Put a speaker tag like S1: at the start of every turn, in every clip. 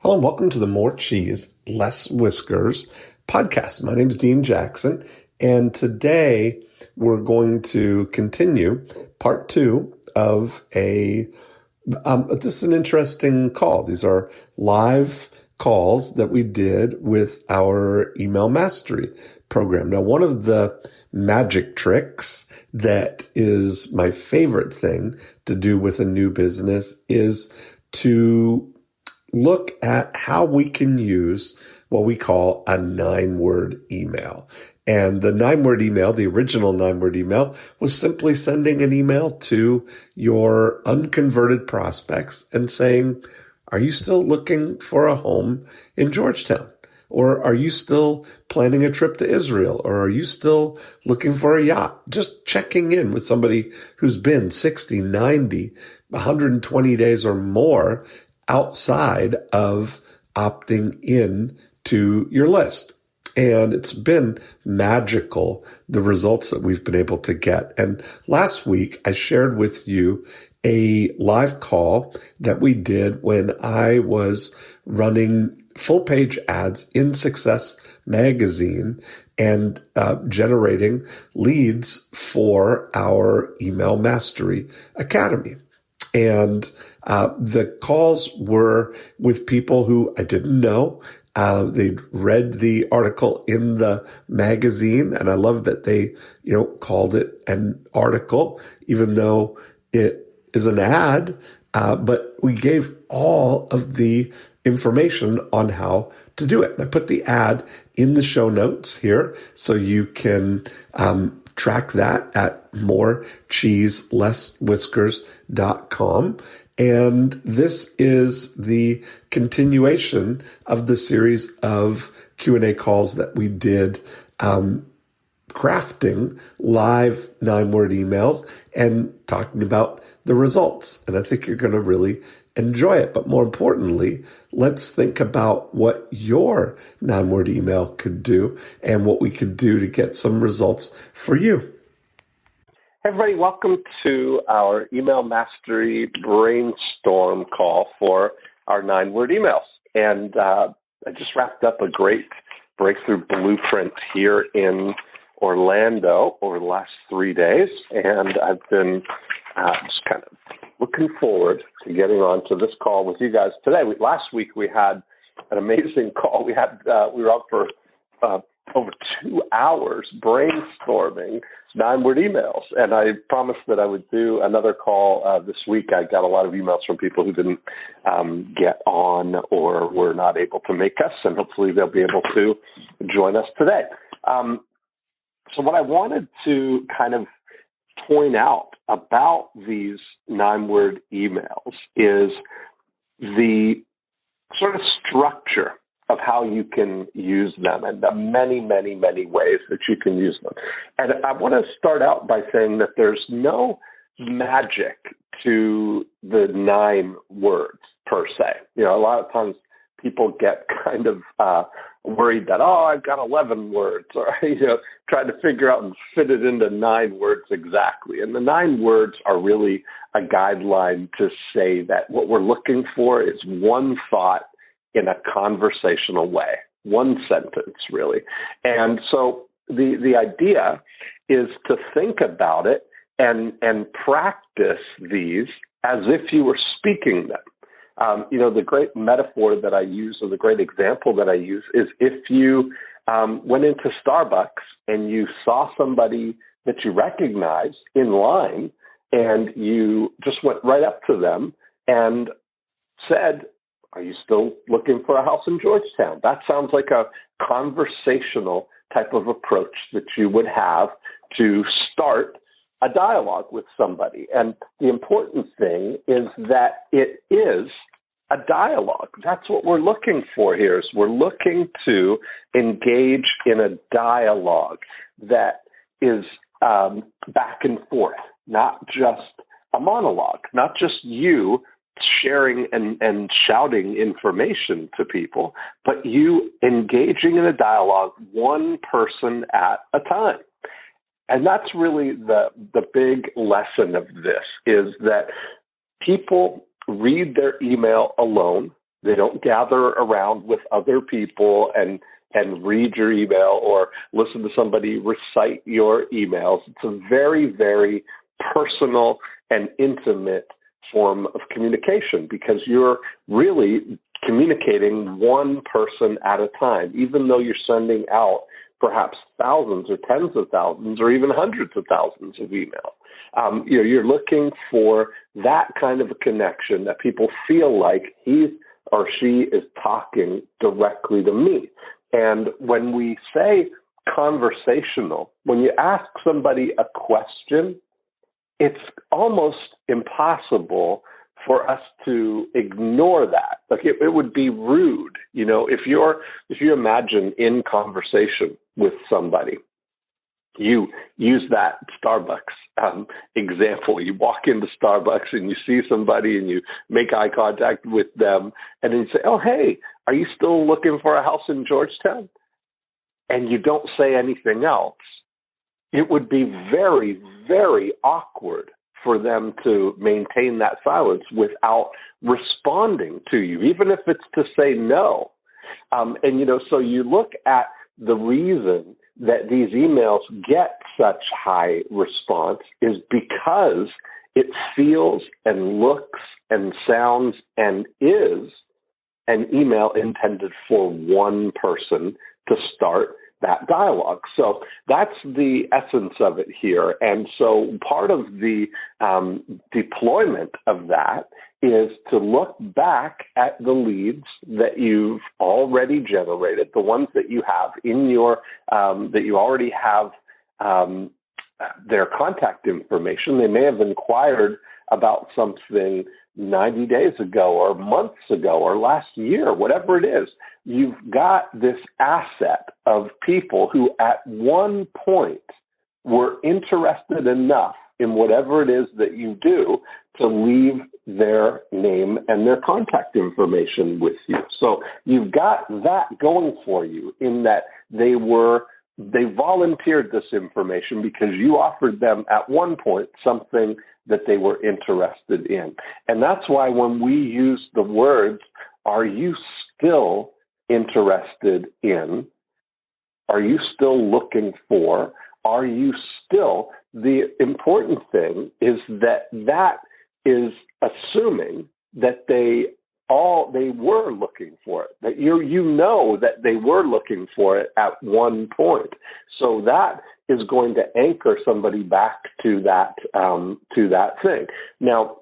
S1: Hello and welcome to the More Cheese, Less Whiskers podcast. My name is Dean Jackson, and today we're going to continue part 2 of this is an interesting call. These are live calls that we did with our email mastery program. Now, one of the magic tricks that is my favorite thing to do with a new business is to look at how we can use what we call a 9-word email. And the 9-word email, the original 9-word email, was simply sending an email to your unconverted prospects and saying, are you still looking for a home in Georgetown? Or are you still planning a trip to Israel? Or are you still looking for a yacht? Just checking in with somebody who's been 60, 90, 120 days or more outside of opting in to your list. And it's been magical, the results that we've been able to get. And last week, I shared with you a live call that we did when I was running full-page ads in Success Magazine and generating leads for our Email Mastery Academy. And the calls were with people who I didn't know. They'd read the article in the magazine, and I love that they, called it an article, even though it is an ad. But we gave all of the information on how to do it. And I put the ad in the show notes here so you can track that at morecheeselesswhiskers.com. And this is the continuation of the series of Q&A calls that we did, crafting live 9-word emails and talking about the results. And I think you're going to really enjoy it. But more importantly, let's think about what your 9-word email could do and what we could do to get some results for you.
S2: Hey everybody, welcome to our Email Mastery Brainstorm call for our 9-word emails. And I just wrapped up a great breakthrough blueprint here in Orlando over the last 3 days. And I've been just kind of looking forward to getting on to this call with you guys today. Last week we had an amazing call. We were up for over 2 hours brainstorming 9-word emails. And I promised that I would do another call this week. I got a lot of emails from people who didn't get on or were not able to make us, and hopefully they'll be able to join us today. So what I wanted to kind of point out about these 9-word emails is the sort of structure of how you can use them and the many, many, many ways that you can use them. And I want to start out by saying that there's no magic to the 9 words per se. A lot of times people get kind of worried that, I've got 11 words, or, trying to figure out and fit it into 9 words exactly. And the 9 words are really a guideline to say that what we're looking for is one thought in a conversational way, one sentence, really. And so the idea is to think about it and practice these as if you were speaking them. The great metaphor that I use, or the great example that I use, is if you went into Starbucks and you saw somebody that you recognize in line, and you just went right up to them and said, are you still looking for a house in Georgetown? That sounds like a conversational type of approach that you would have to start a dialogue with somebody. And the important thing is that it is a dialogue. That's what we're looking for here, is we're looking to engage in a dialogue that is back and forth, not just a monologue, not just you sharing and shouting information to people, but you engaging in a dialogue, one person at a time. And that's really the big lesson of this, is that people read their email alone. They don't gather around with other people and read your email or listen to somebody recite your emails. It's a very, very personal and intimate form of communication because you're really communicating one person at a time, even though you're sending out perhaps thousands or tens of thousands or even hundreds of thousands of emails. You're looking for that kind of a connection that people feel like he or she is talking directly to me. And when we say conversational, when you ask somebody a question, it's almost impossible for us to ignore that. Like it would be rude, if you imagine in conversation with somebody, you use that Starbucks example. You walk into Starbucks and you see somebody and you make eye contact with them and then you say, oh, hey, are you still looking for a house in Georgetown? And you don't say anything else. It would be very, very awkward for them to maintain that silence without responding to you, even if it's to say no. So you look at the reason that these emails get such high response is because it feels and looks and sounds and is an email intended for one person to start that dialogue. So that's the essence of it here. And so part of the deployment of that is to look back at the leads that you've already generated, the ones that you have in your, that you already have their contact information. They may have inquired about something 90 days ago or months ago or last year, whatever it is. You've got this asset of people who at one point were interested enough in whatever it is that you do to leave their name and their contact information with you. So you've got that going for you in that they volunteered this information because you offered them at one point something that they were interested in. And that's why when we use the words, are you still interested in? Are you still looking for? Are you still? The important thing is that is assuming that they were looking for it, that that they were looking for it at one point. So that is going to anchor somebody back to that thing. Now,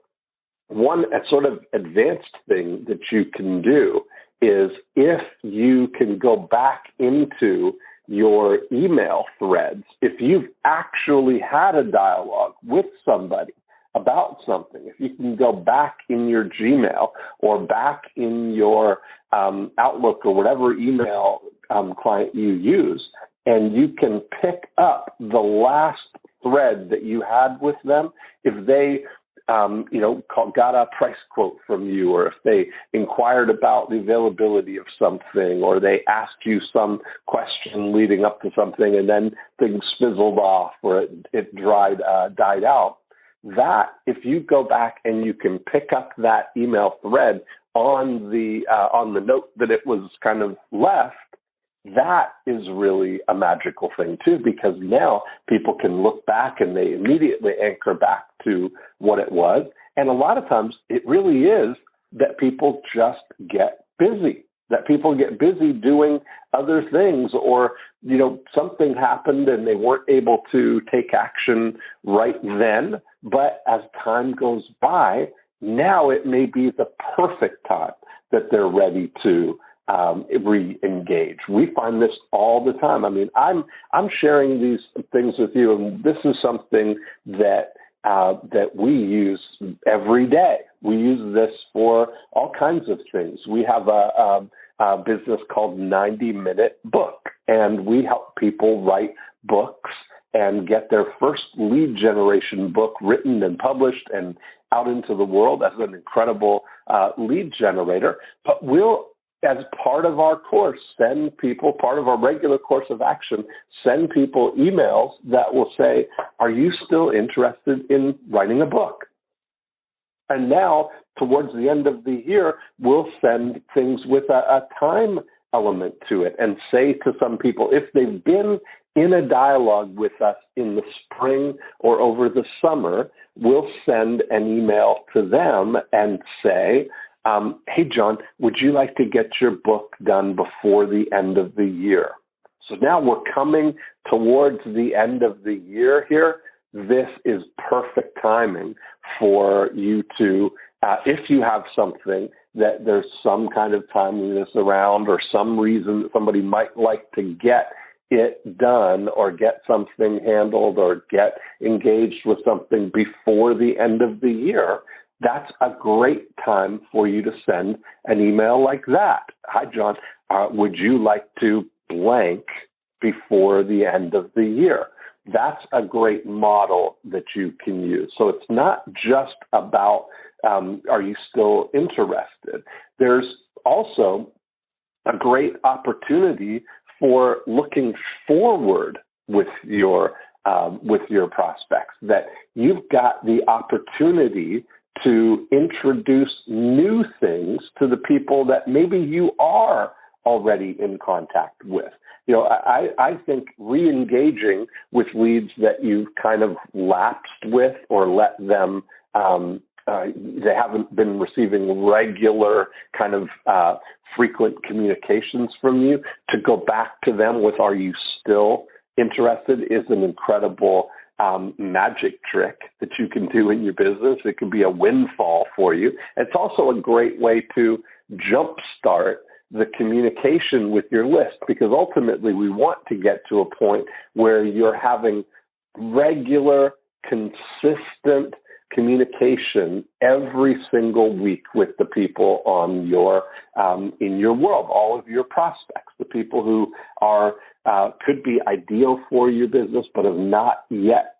S2: one sort of advanced thing that you can do is if you can go back into your email threads, if you've actually had a dialogue with somebody about something, if you can go back in your Gmail or back in your Outlook or whatever email client you use, and you can pick up the last thread that you had with them, if they got a price quote from you, or if they inquired about the availability of something, or they asked you some question leading up to something and then things fizzled off or it died out. That, if you go back and you can pick up that email thread on the note that it was kind of left, that is really a magical thing too, because now people can look back and they immediately anchor back to what it was. And a lot of times it really is that people just get busy, that people get busy doing other things, or, something happened and they weren't able to take action right then. But as time goes by, now it may be the perfect time that they're ready to re-engage. We find this all the time. I mean, I'm sharing these things with you, and this is something that we use every day. We use this for all kinds of things. We have a business called 90-Minute Book, and we help people write books and get their first lead generation book written and published and out into the world as an incredible lead generator. But we'll, as part of our course, send people, part of our regular course of action, send people emails that will say, are you still interested in writing a book? And now, towards the end of the year, we'll send things with a time element to it and say to some people, if they've been in a dialogue with us in the spring or over the summer, we'll send an email to them and say, hey, John, would you like to get your book done before the end of the year? So now we're coming towards the end of the year here. This is perfect timing for you to, if you have something that there's some kind of timeliness around or some reason that somebody might like to get it done or get something handled or get engaged with something before the end of the year, that's a great time for you to send an email like that. Hi, John, would you like to blank before the end of the year? That's a great model that you can use. So it's not just about, are you still interested? There's also a great opportunity for looking forward with your prospects, that you've got the opportunity to introduce new things to the people that maybe you are already in contact with. You know, I think re-engaging with leads that you've kind of lapsed with or let them, they haven't been receiving regular kind of frequent communications from you, to go back to them with, are you still interested, is an incredible magic trick that you can do in your business. It can be a windfall for you. It's also a great way to jumpstart the communication with your list, because ultimately we want to get to a point where you're having regular, consistent communication every single week with the people on your in your world, all of your prospects, the people who are could be ideal for your business but have not yet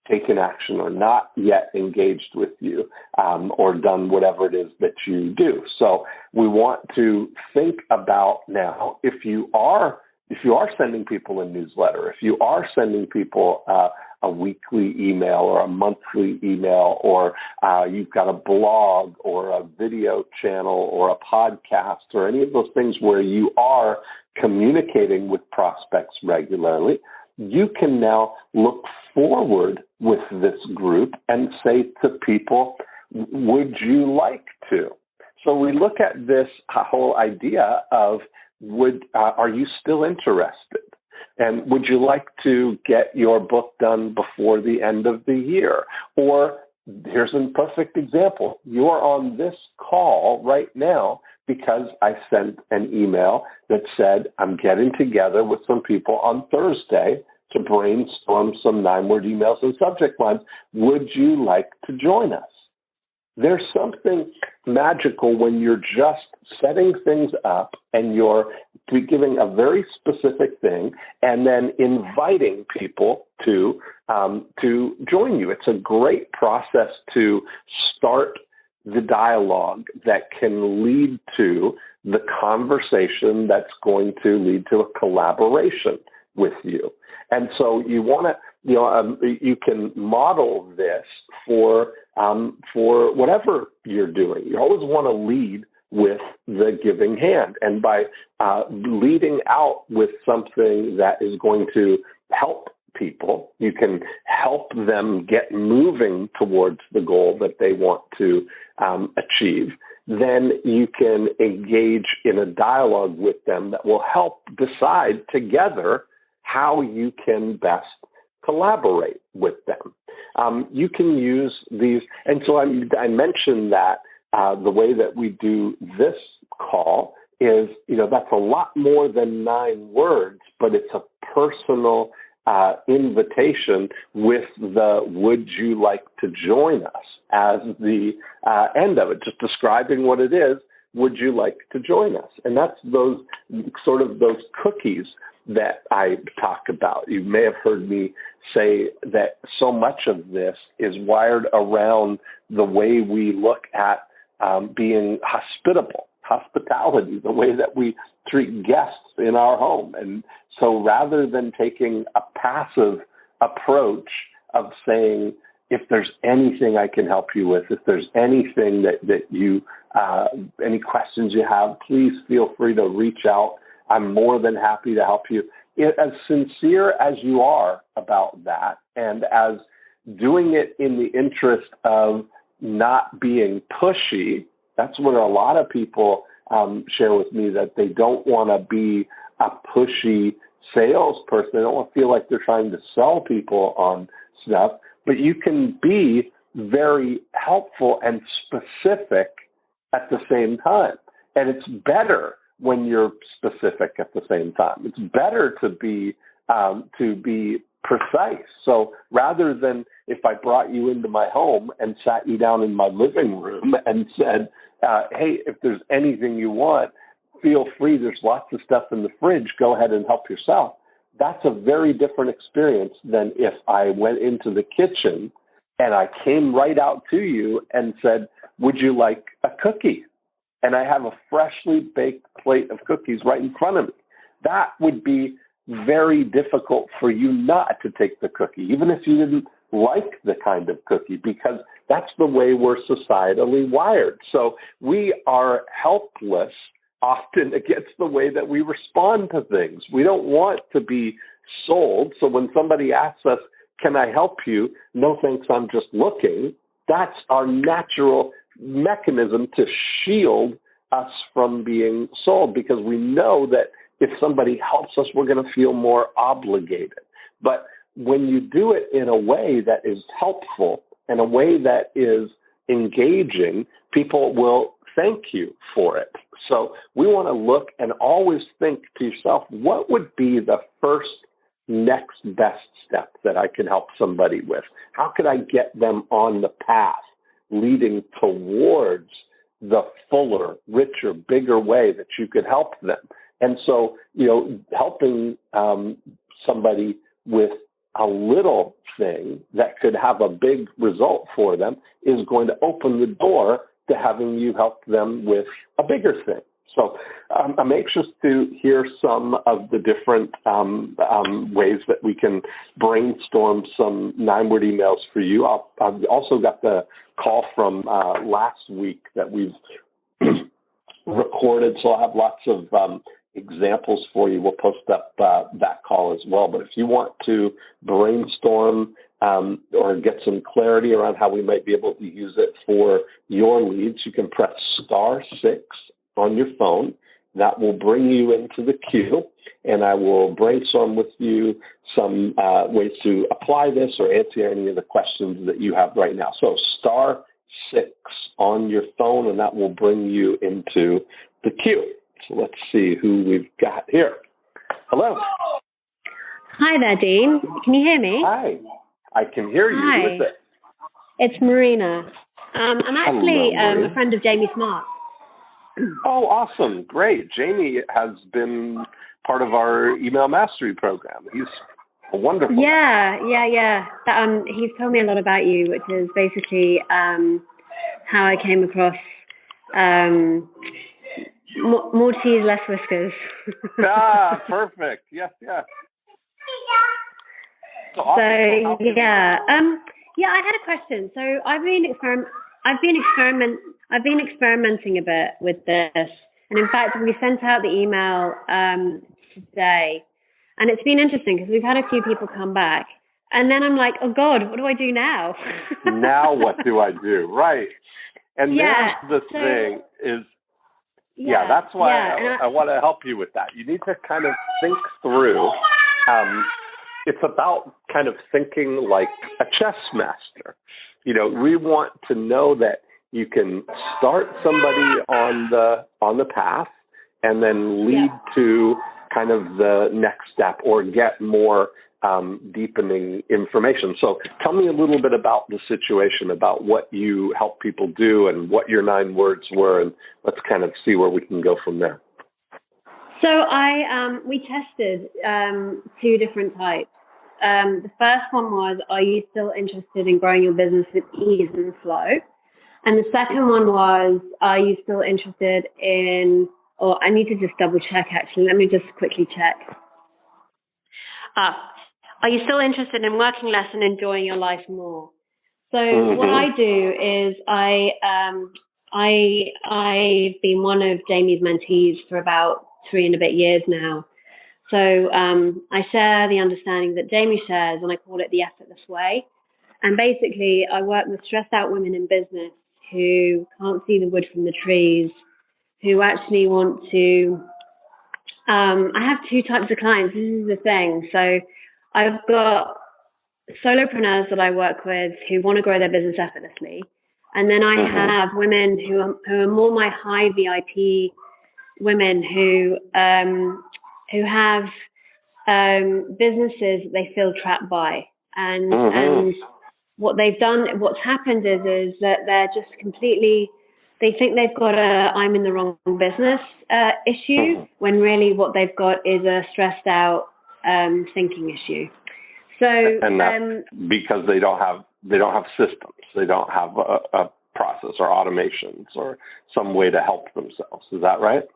S2: taken action or not yet engaged with you or done whatever it is that you do. So we want to think about now, if you are sending people a newsletter, if you are sending people a weekly email or a monthly email, or you've got a blog or a video channel or a podcast or any of those things where you are communicating with prospects regularly, you can now look forward with this group and say to people, would you like to? So we look at this whole idea of, are you still interested? And would you like to get your book done before the end of the year? Or here's a perfect example. You're on this call right now because I sent an email that said, I'm getting together with some people on Thursday to brainstorm some 9-word emails and subject lines. Would you like to join us? There's something magical when you're just setting things up and you're giving a very specific thing and then inviting people to join you. It's a great process to start the dialogue that can lead to the conversation that's going to lead to a collaboration with you. And so you want to, you can model this for whatever you're doing. You always want to lead with the giving hand. And by leading out with something that is going to help people, you can help them get moving towards the goal that they want to achieve. Then you can engage in a dialogue with them that will help decide together how you can best collaborate with them. You can use these, and so I mentioned that the way that we do this call is, that's a lot more than 9 words, but it's a personal invitation with the "would you like to join us" as the end of it, just describing what it is. Would you like to join us? And that's those cookies that I talk about. You may have heard me say that so much of this is wired around the way we look at being hospitable, hospitality, the way that we treat guests in our home. And so rather than taking a passive approach of saying, if there's anything I can help you with, if there's anything that you, any questions you have, please feel free to reach out. I'm more than happy to help you. As sincere as you are about that, and as doing it in the interest of not being pushy, that's what a lot of people share with me, that they don't want to be a pushy salesperson. They don't want to feel like they're trying to sell people on stuff, but you can be very helpful and specific at the same time. And it's better when you're specific at the same time. It's better to be precise. So rather than if I brought you into my home and sat you down in my living room and said, hey, if there's anything you want, feel free. There's lots of stuff in the fridge. Go ahead and help yourself. That's a very different experience than if I went into the kitchen and I came right out to you and said, would you like a cookie? And I have a freshly baked plate of cookies right in front of me. That would be very difficult for you not to take the cookie, even if you didn't like the kind of cookie, because that's the way we're societally wired. So we are helpless often against the way that we respond to things. We don't want to be sold. So when somebody asks us, can I help you? No, thanks, I'm just looking. That's our natural mechanism to shield us from being sold, because we know that if somebody helps us, we're going to feel more obligated. But when you do it in a way that is helpful, in a way that is engaging, people will thank you for it. So we want to look and always think to yourself, what would be the first next best step that I can help somebody with? How could I get them on the path leading towards the fuller, richer, bigger way that you could help them? And so, helping somebody with a little thing that could have a big result for them is going to open the door to having you help them with a bigger thing. So I'm anxious to hear some of the different ways that we can brainstorm some 9-word emails for you. I've also got the call from last week that we've recorded, so I'll have lots of examples for you. We'll post up that call as well. But if you want to brainstorm or get some clarity around how we might be able to use it for your leads, you can press *6 on your phone. That will bring you into the queue, and I will brainstorm with you some ways to apply this or answer any of the questions that you have right now. So *6 on your phone, and that will bring you into the queue. So let's see who we've got here. Hello.
S3: Hi there, Dean. Can you hear me?
S2: Hi. I can hear you.
S3: Hi.
S2: Who is it?
S3: It's Marina. I'm actually a friend of Jamie Smart.
S2: Oh, awesome. Great. Jamie has been part of our email mastery program. He's wonderful.
S3: Yeah. He's told me a lot about you, which is basically how I came across more cheese, less whiskers.
S2: Perfect. Yes. So,
S3: I had a question. So I've been experimenting a bit with this, and in fact, we sent out the email today, and it's been interesting because we've had a few people come back, and then I'm like, oh God, what do I do now?
S2: Now what do I do? Right. And there's the thing is, that's why I want to help you with that. You need to kind of think through. It's about kind of thinking like a chess master. We want to know that you can start somebody on the path and then lead to kind of the next step or get more deepening information. So tell me a little bit about the situation, about what you help people do and what your 9 words were, and let's kind of see where we can go from there.
S3: So we tested 2 different types. The first one was, are you still interested in growing your business with ease and flow? And the second one was, are you still interested in, or I need to just double check actually. Let me just quickly check. Are you still interested in working less and enjoying your life more? So what I do is I've been one of Jamie's mentees for about 3 and a bit years now. So I share the understanding that Jamie shares, and I call it the effortless way. And basically, I work with stressed out women in business who can't see the wood from the trees, who actually want to. I have 2 types of clients. This is the thing. So I've got solopreneurs that I work with who want to grow their business effortlessly. And then I have women who are more my high VIP women who have businesses that they feel trapped by. And what they've done, what's happened is that they're just completely, they think they've got a I'm in the wrong business issue, when really what they've got is a stressed out thinking issue. So,
S2: and that's because they don't have systems, they don't have a process or automations or some way to help themselves. Is that right?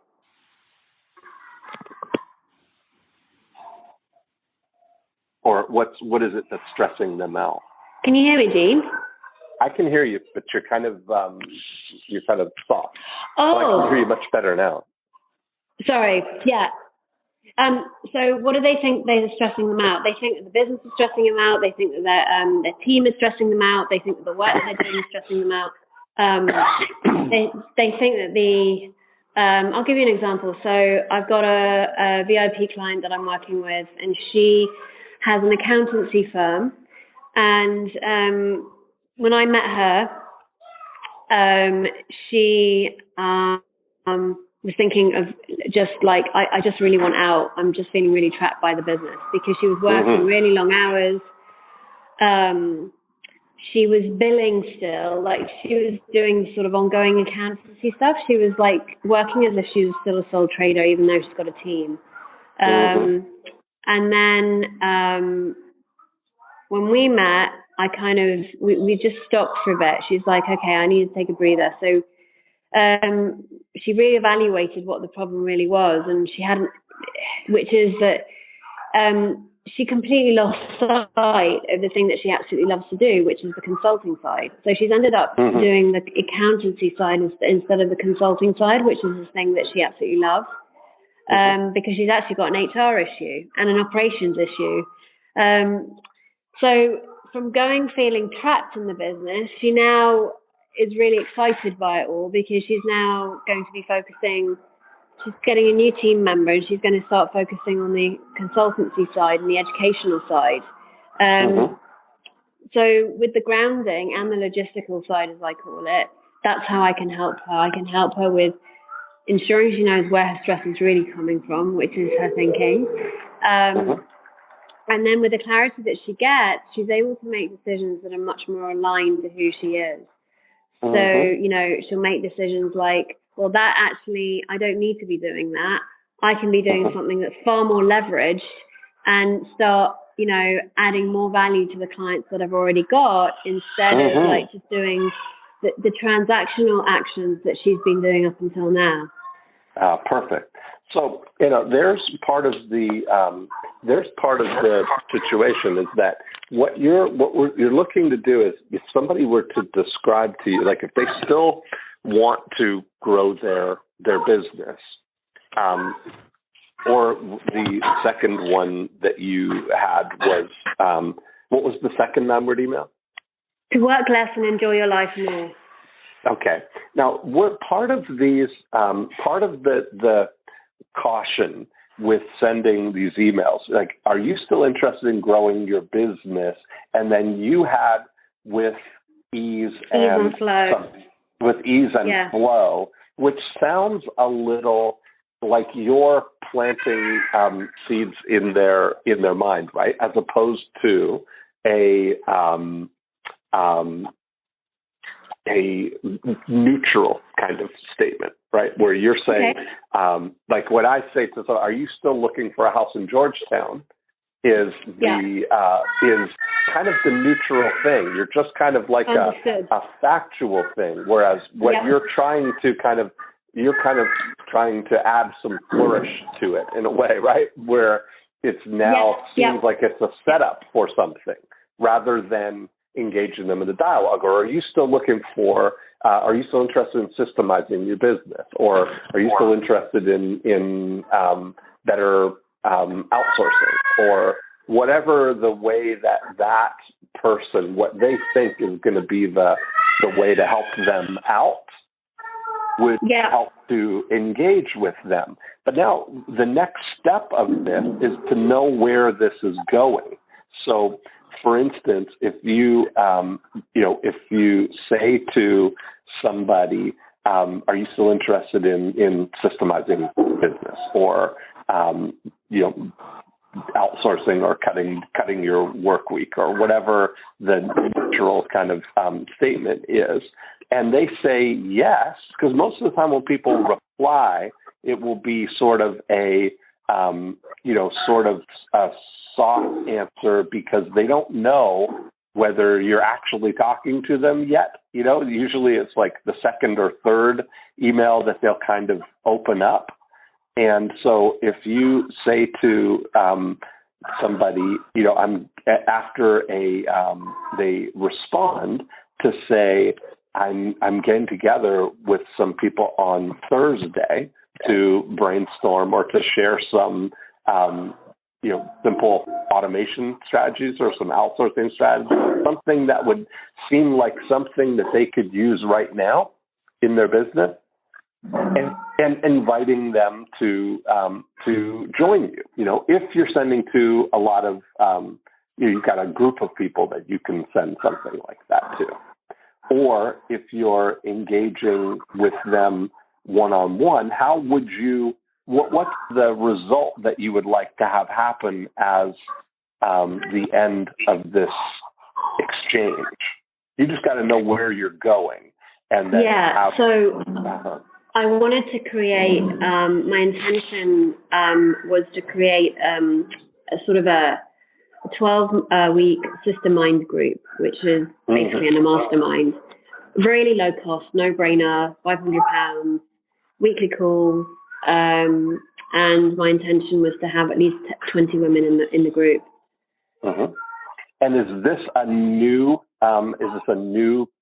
S2: Or what is it that's stressing them out?
S3: Can you hear me, Dean?
S2: I can hear you, but you're kind of soft.
S3: Oh,
S2: so I can hear you much better now.
S3: Sorry. Yeah. So what do they think they're stressing them out? They think that the business is stressing them out. They think that their team is stressing them out. They think that the work that they're doing is stressing them out. They think that I'll give you an example. So I've got a VIP client that I'm working with, and she has an accountancy firm. And when I met her, she was thinking of just like, I just really want out. I'm just feeling really trapped by the business, because she was working really long hours. She was billing still, like she was doing sort of ongoing accountancy stuff. She was like working as if she was still a sole trader, even though she's got a team. And then when we met, we just stopped for a bit. She's like, okay, I need to take a breather. So she reevaluated what the problem really was, and which is that she completely lost sight of the thing that she absolutely loves to do, which is the consulting side. So she's ended up doing the accountancy side instead of the consulting side, which is the thing that she absolutely loves, because she's actually got an HR issue and an operations issue. So from feeling trapped in the business, she now is really excited by it all, because she's now going to be she's getting a new team member, and she's going to start focusing on the consultancy side and the educational side. So with the grounding and the logistical side, as I call it, that's how I can help her. I can help her with ensuring she knows where her stress is really coming from, which is her thinking. And then with the clarity that she gets, she's able to make decisions that are much more aligned to who she is. So, she'll make decisions like, well, that actually, I don't need to be doing that. I can be doing something that's far more leveraged and start, adding more value to the clients that I've already got, instead of like just doing the transactional actions that she's been doing up until now.
S2: Perfect. So, there's part of the situation is that what you're looking to do is, if somebody were to describe to you, like if they still want to grow their business, or the second one that you had was, what was the second downward email?
S3: To work less and enjoy your life more.
S2: Okay. Now, what part of these, part of the caution with sending these emails, like, are you still interested in growing your business? And then you had with ease and flow. With ease and flow, which sounds a little like you're planting seeds in their mind, right? As opposed to a neutral kind of statement, right? Where you're saying, like what I say to someone, are you still looking for a house in Georgetown? Is kind of the neutral thing. You're just kind of like a factual thing. Whereas what you're trying to you're trying to add some flourish to it in a way, right? Where it's now seems like it's a setup for something rather than engaging them in the dialogue? Or are you still looking for, are you still interested in systemizing your business? Or are you still interested in better outsourcing? Or whatever the way that person, what they think is going to be the way to help them out, would help to engage with them. But now the next step of this is to know where this is going. So, for instance, if you if you say to somebody, "Are you still interested in systemizing business, or outsourcing, or cutting your work week," or whatever the natural kind of statement is, and they say yes, because most of the time when people reply, it will be sort of a soft answer, because they don't know whether you're actually talking to them yet. Usually it's like the second or third email that they'll kind of open up. And so if you say to somebody, after they respond, to say, I'm getting together with some people on Thursday to brainstorm or to share some simple automation strategies or some outsourcing strategies, something that would seem like something that they could use right now in their business, and inviting them to join you. If you're sending to a lot of, you've got a group of people that you can send something like that to. Or if you're engaging with them one-on-one, how would you, what's the result that you would like to have happen as the end of this exchange? You just got to know where you're going. And then
S3: I wanted to create, my intention was to create a sort of a 12-week sister mind group, which is basically in a mastermind. Really low cost, no brainer, £500, weekly calls, and my intention was to have at least 20 women in the group.
S2: And is this a new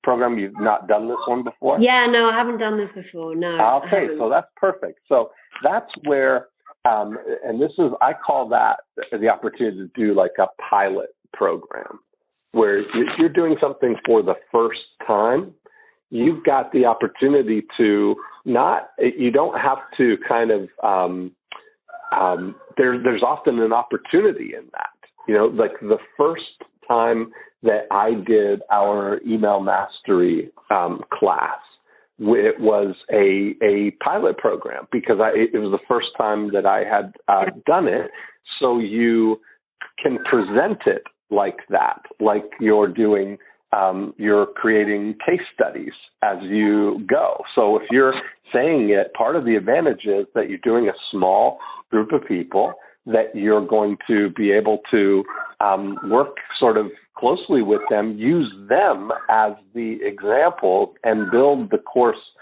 S2: program? You've not done this one before?
S3: Yeah, no, I haven't done this before. No.
S2: Okay, so that's perfect. So that's where, and this is, I call that the opportunity to do like a pilot program, where you're doing something for the first time. You've got the opportunity to you don't have to kind of, there's often an opportunity in that. Like the first time that I did our email mastery class, it was a pilot program, because it was the first time that I had done it. So you can present it like that, like you're doing, you're creating case studies as you go. So if you're saying it, part of the advantage is that you're doing a small group of people, that you're going to be able to work sort of closely with them, use them as the example, and build the course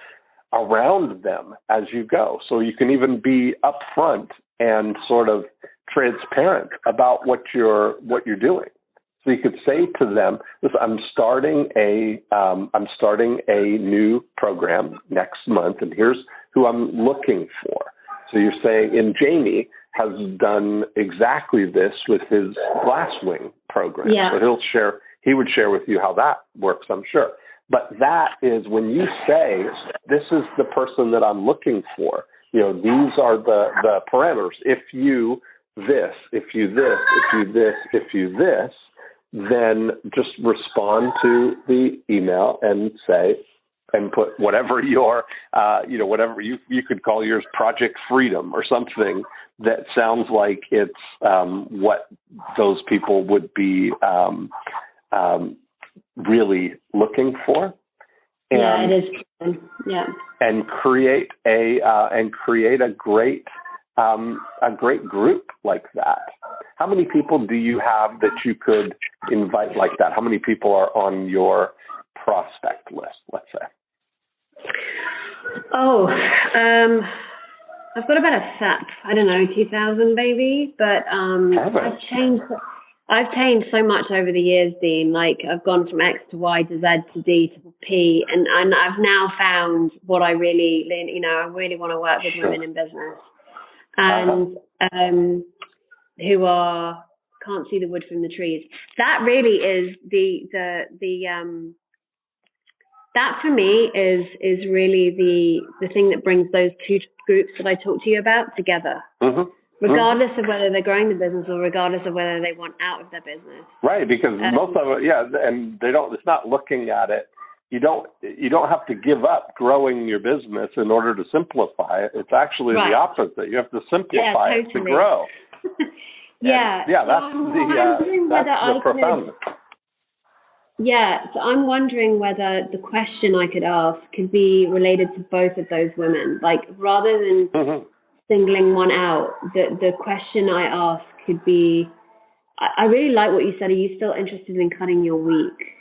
S2: around them as you go. So you can even be upfront and sort of transparent about what you're doing. So you could say to them, "Listen, I'm starting a new program next month, and here's who I'm looking for." So you're saying, and Jamie has done exactly this with his Glasswing program.
S3: Yeah.
S2: So he would share with you how that works, I'm sure. But that is when you say, "This is the person that I'm looking for. These are the parameters. If you this, if you this, if you this, if you this," then just respond to the email and say, and put whatever your, whatever you could call yours Project Freedom or something that sounds like it's what those people would be really looking for. And,
S3: it is. Yeah.
S2: And create a great group like that. How many people do you have that you could invite like that? How many people are on your prospect list, let's say?
S3: I've got about I don't know, 2,000 maybe, but I've I've changed so much over the years, Dean. Like I've gone from X to Y to Z to D to P, and I've now found what I really, I really want to work with women in business, and who are can't see the wood from the trees. That really is that for me is really the thing that brings those two groups that I talked to you about together.
S2: Mm-hmm.
S3: Regardless of whether they're growing the business or regardless of whether they want out of their business.
S2: Right, because most of it, and they don't. It's not looking at it. You don't have to give up growing your business in order to simplify it. It's actually the opposite. You have to simplify it to grow.
S3: That's the profound. Yeah, so I'm wondering whether the question I could ask could be related to both of those women, like rather than. Singling one out, the question I ask could be, I really like what you said. Are you still interested in cutting your week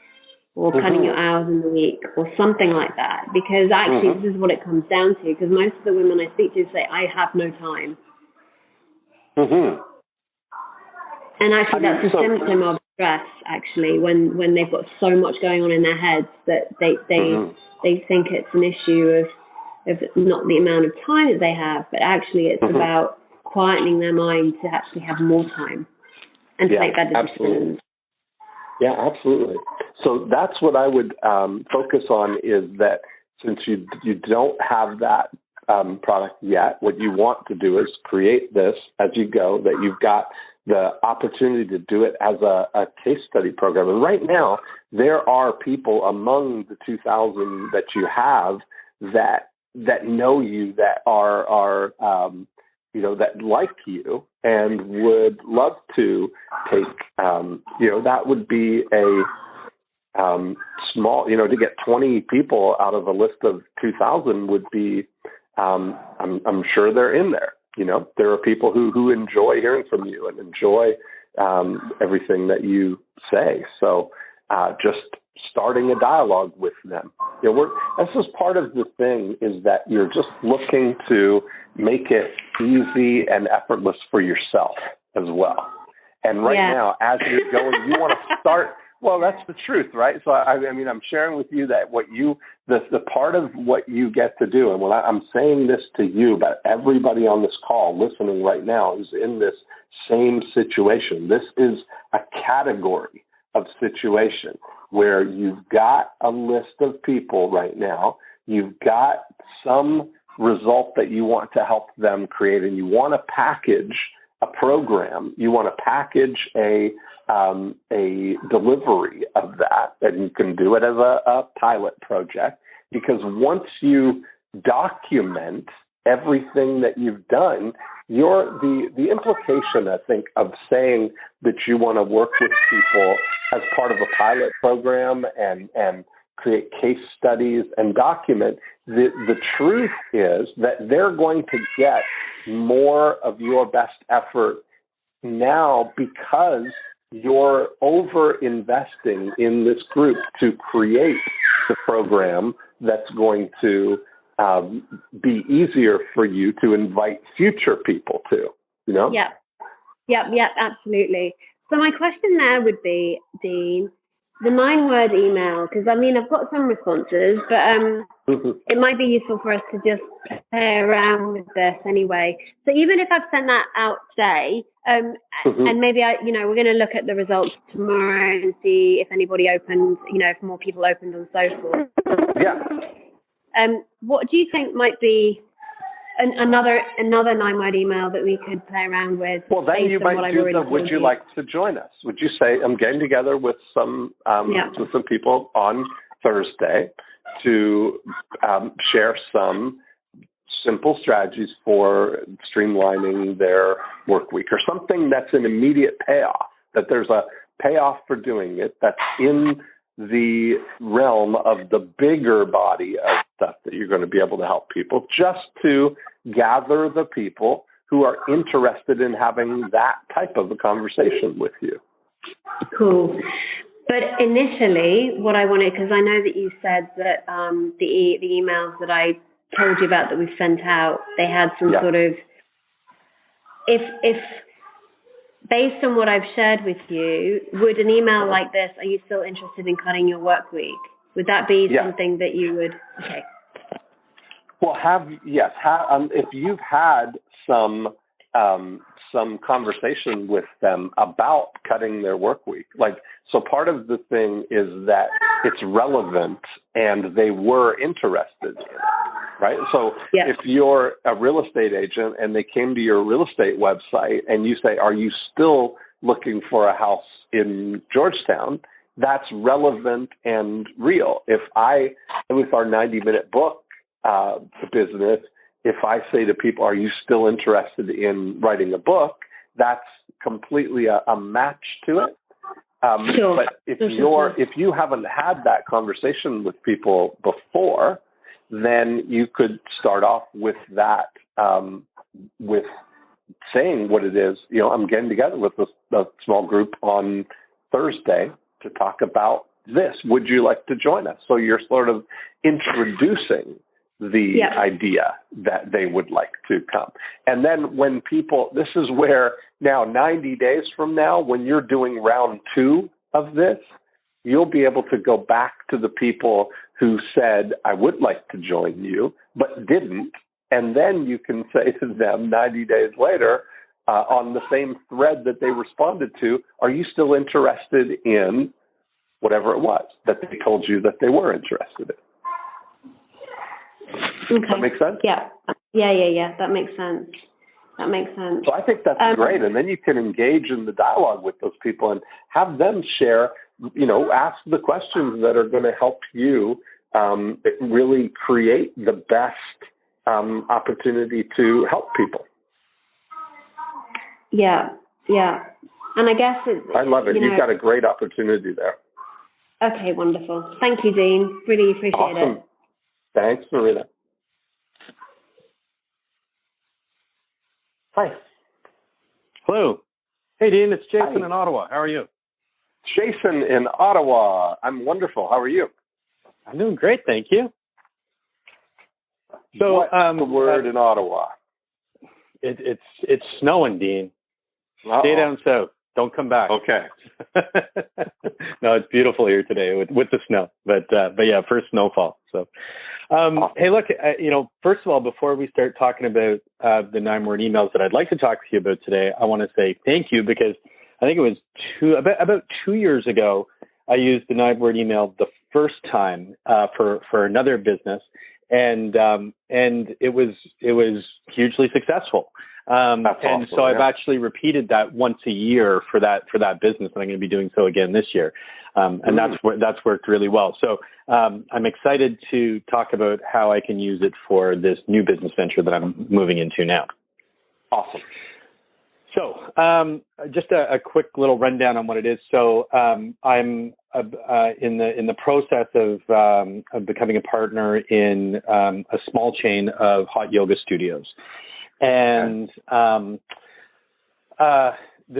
S3: or cutting your hours in the week or something like that? Because actually this is what it comes down to, because most of the women I speak to say, I have no time. And actually that's a symptom of stress, actually, when they've got so much going on in their heads that they think it's an issue of not the amount of time that they have, but actually it's about quietening their mind to actually have more time and to make better decisions.
S2: Yeah, absolutely. So that's what I would focus on, is that since you don't have that product yet, what you want to do is create this as you go, that you've got the opportunity to do it as a case study program. And right now, there are people among the 2,000 that you have that know you, that are that like you and would love to take, that would be a small, to get 20 people out of a list of 2,000 would be, I'm sure they're in there. There are people who enjoy hearing from you and enjoy everything that you say. So just starting a dialogue with them. This is part of the thing, is that you're just looking to make it easy and effortless for yourself as well. And right now, as you're going, you want to start. Well, that's the truth, right? So I mean, I'm sharing with you that the part of what you get to do, and when I'm saying this to you, but everybody on this call listening right now is in this same situation. This is a category of situation where you've got a list of people right now, you've got some result that you want to help them create, and you want to package a program, you want to package a delivery of that, and you can do it as a pilot project, because once you document everything that you've done, the implication, I think, of saying that you want to work with people as part of a pilot program and create case studies and document, the truth is that they're going to get more of your best effort now, because you're over investing in this group to create the program that's going to be easier for you to invite future people to,
S3: Yep, absolutely. So my question there would be, Dean, the 9-word email, because I've got some responses, but it might be useful for us to just play around with this anyway. So even if I've sent that out today, and maybe we're going to look at the results tomorrow and see if anybody opened, if more people opened and so forth.
S2: Yeah.
S3: What do you think might be another 9-word email that we could play around with?
S2: Well, then you might do the, would you like to join us? Would you say, I'm getting together with some people on Thursday to share some simple strategies for streamlining their work week, or something that's an immediate payoff, that there's a payoff for doing it that's in the realm of the bigger body of stuff that you're going to be able to help people, just to gather the people who are interested in having that type of a conversation with you.
S3: Cool. But initially, what I wanted, because I know that you said that the emails that I told you about that we've sent out, they had some sort of, if based on what I've shared with you, would an email like this, are you still interested in cutting your work week? Would that be something that you would, okay.
S2: Well, if you've had some conversation with them about cutting their work week, so part of the thing is that it's relevant and they were interested in it, right? So if you're a real estate agent and they came to your real estate website and you say, are you still looking for a house in Georgetown? That's relevant and real. With our 90-minute book business, if I say to people, are you still interested in writing a book? That's completely a match to it. But if you haven't had that conversation with people before, then you could start off with that, with saying what it is. I'm getting together with a small group on Thursday to talk about this. Would you like to join us? So you're sort of introducing the idea that they would like to come. And then when this is where now 90 days from now, when you're doing round 2 of this, you'll be able to go back to the people who said, I would like to join you, but didn't. And then you can say to them 90 days later, on the same thread that they responded to, are you still interested in whatever it was that they told you that they were interested in?
S3: Okay.
S2: Does that make sense?
S3: Yeah. That makes sense.
S2: So I think that's great. And then you can engage in the dialogue with those people and have them share, ask the questions that are going to help you really create the best opportunity to help people.
S3: Yeah. And I guess
S2: I love it. You've got a great opportunity there.
S3: Okay, wonderful. Thank you, Dean. Really appreciate it.
S2: Thanks, Marina. Hi.
S4: Hello. Hey, Dean. It's Jason in Ottawa. How are you?
S2: Jason in Ottawa. I'm wonderful. How are you?
S4: I'm doing great, thank you. So,
S2: what's the word in Ottawa?
S4: It's snowing, Dean.
S2: Uh-oh.
S4: Stay down south. Don't come back.
S2: Okay.
S4: No, it's beautiful here today with the snow, but yeah, first snowfall. So, hey, look, first of all, before we start talking about the 9-word emails that I'd like to talk to you about today, I want to say thank you, because I think it was about 2 years ago, I used the 9-word email the first time for another business, and it was hugely successful.
S2: That's
S4: and
S2: awesome,
S4: so I've actually repeated that once a year for that business, and I'm going to be doing so again this year. And that's worked really well. So I'm excited to talk about how I can use it for this new business venture that I'm moving into now.
S2: Awesome.
S4: So just a quick little rundown on what it is. So I'm in the process of becoming a partner in a small chain of hot yoga studios. And the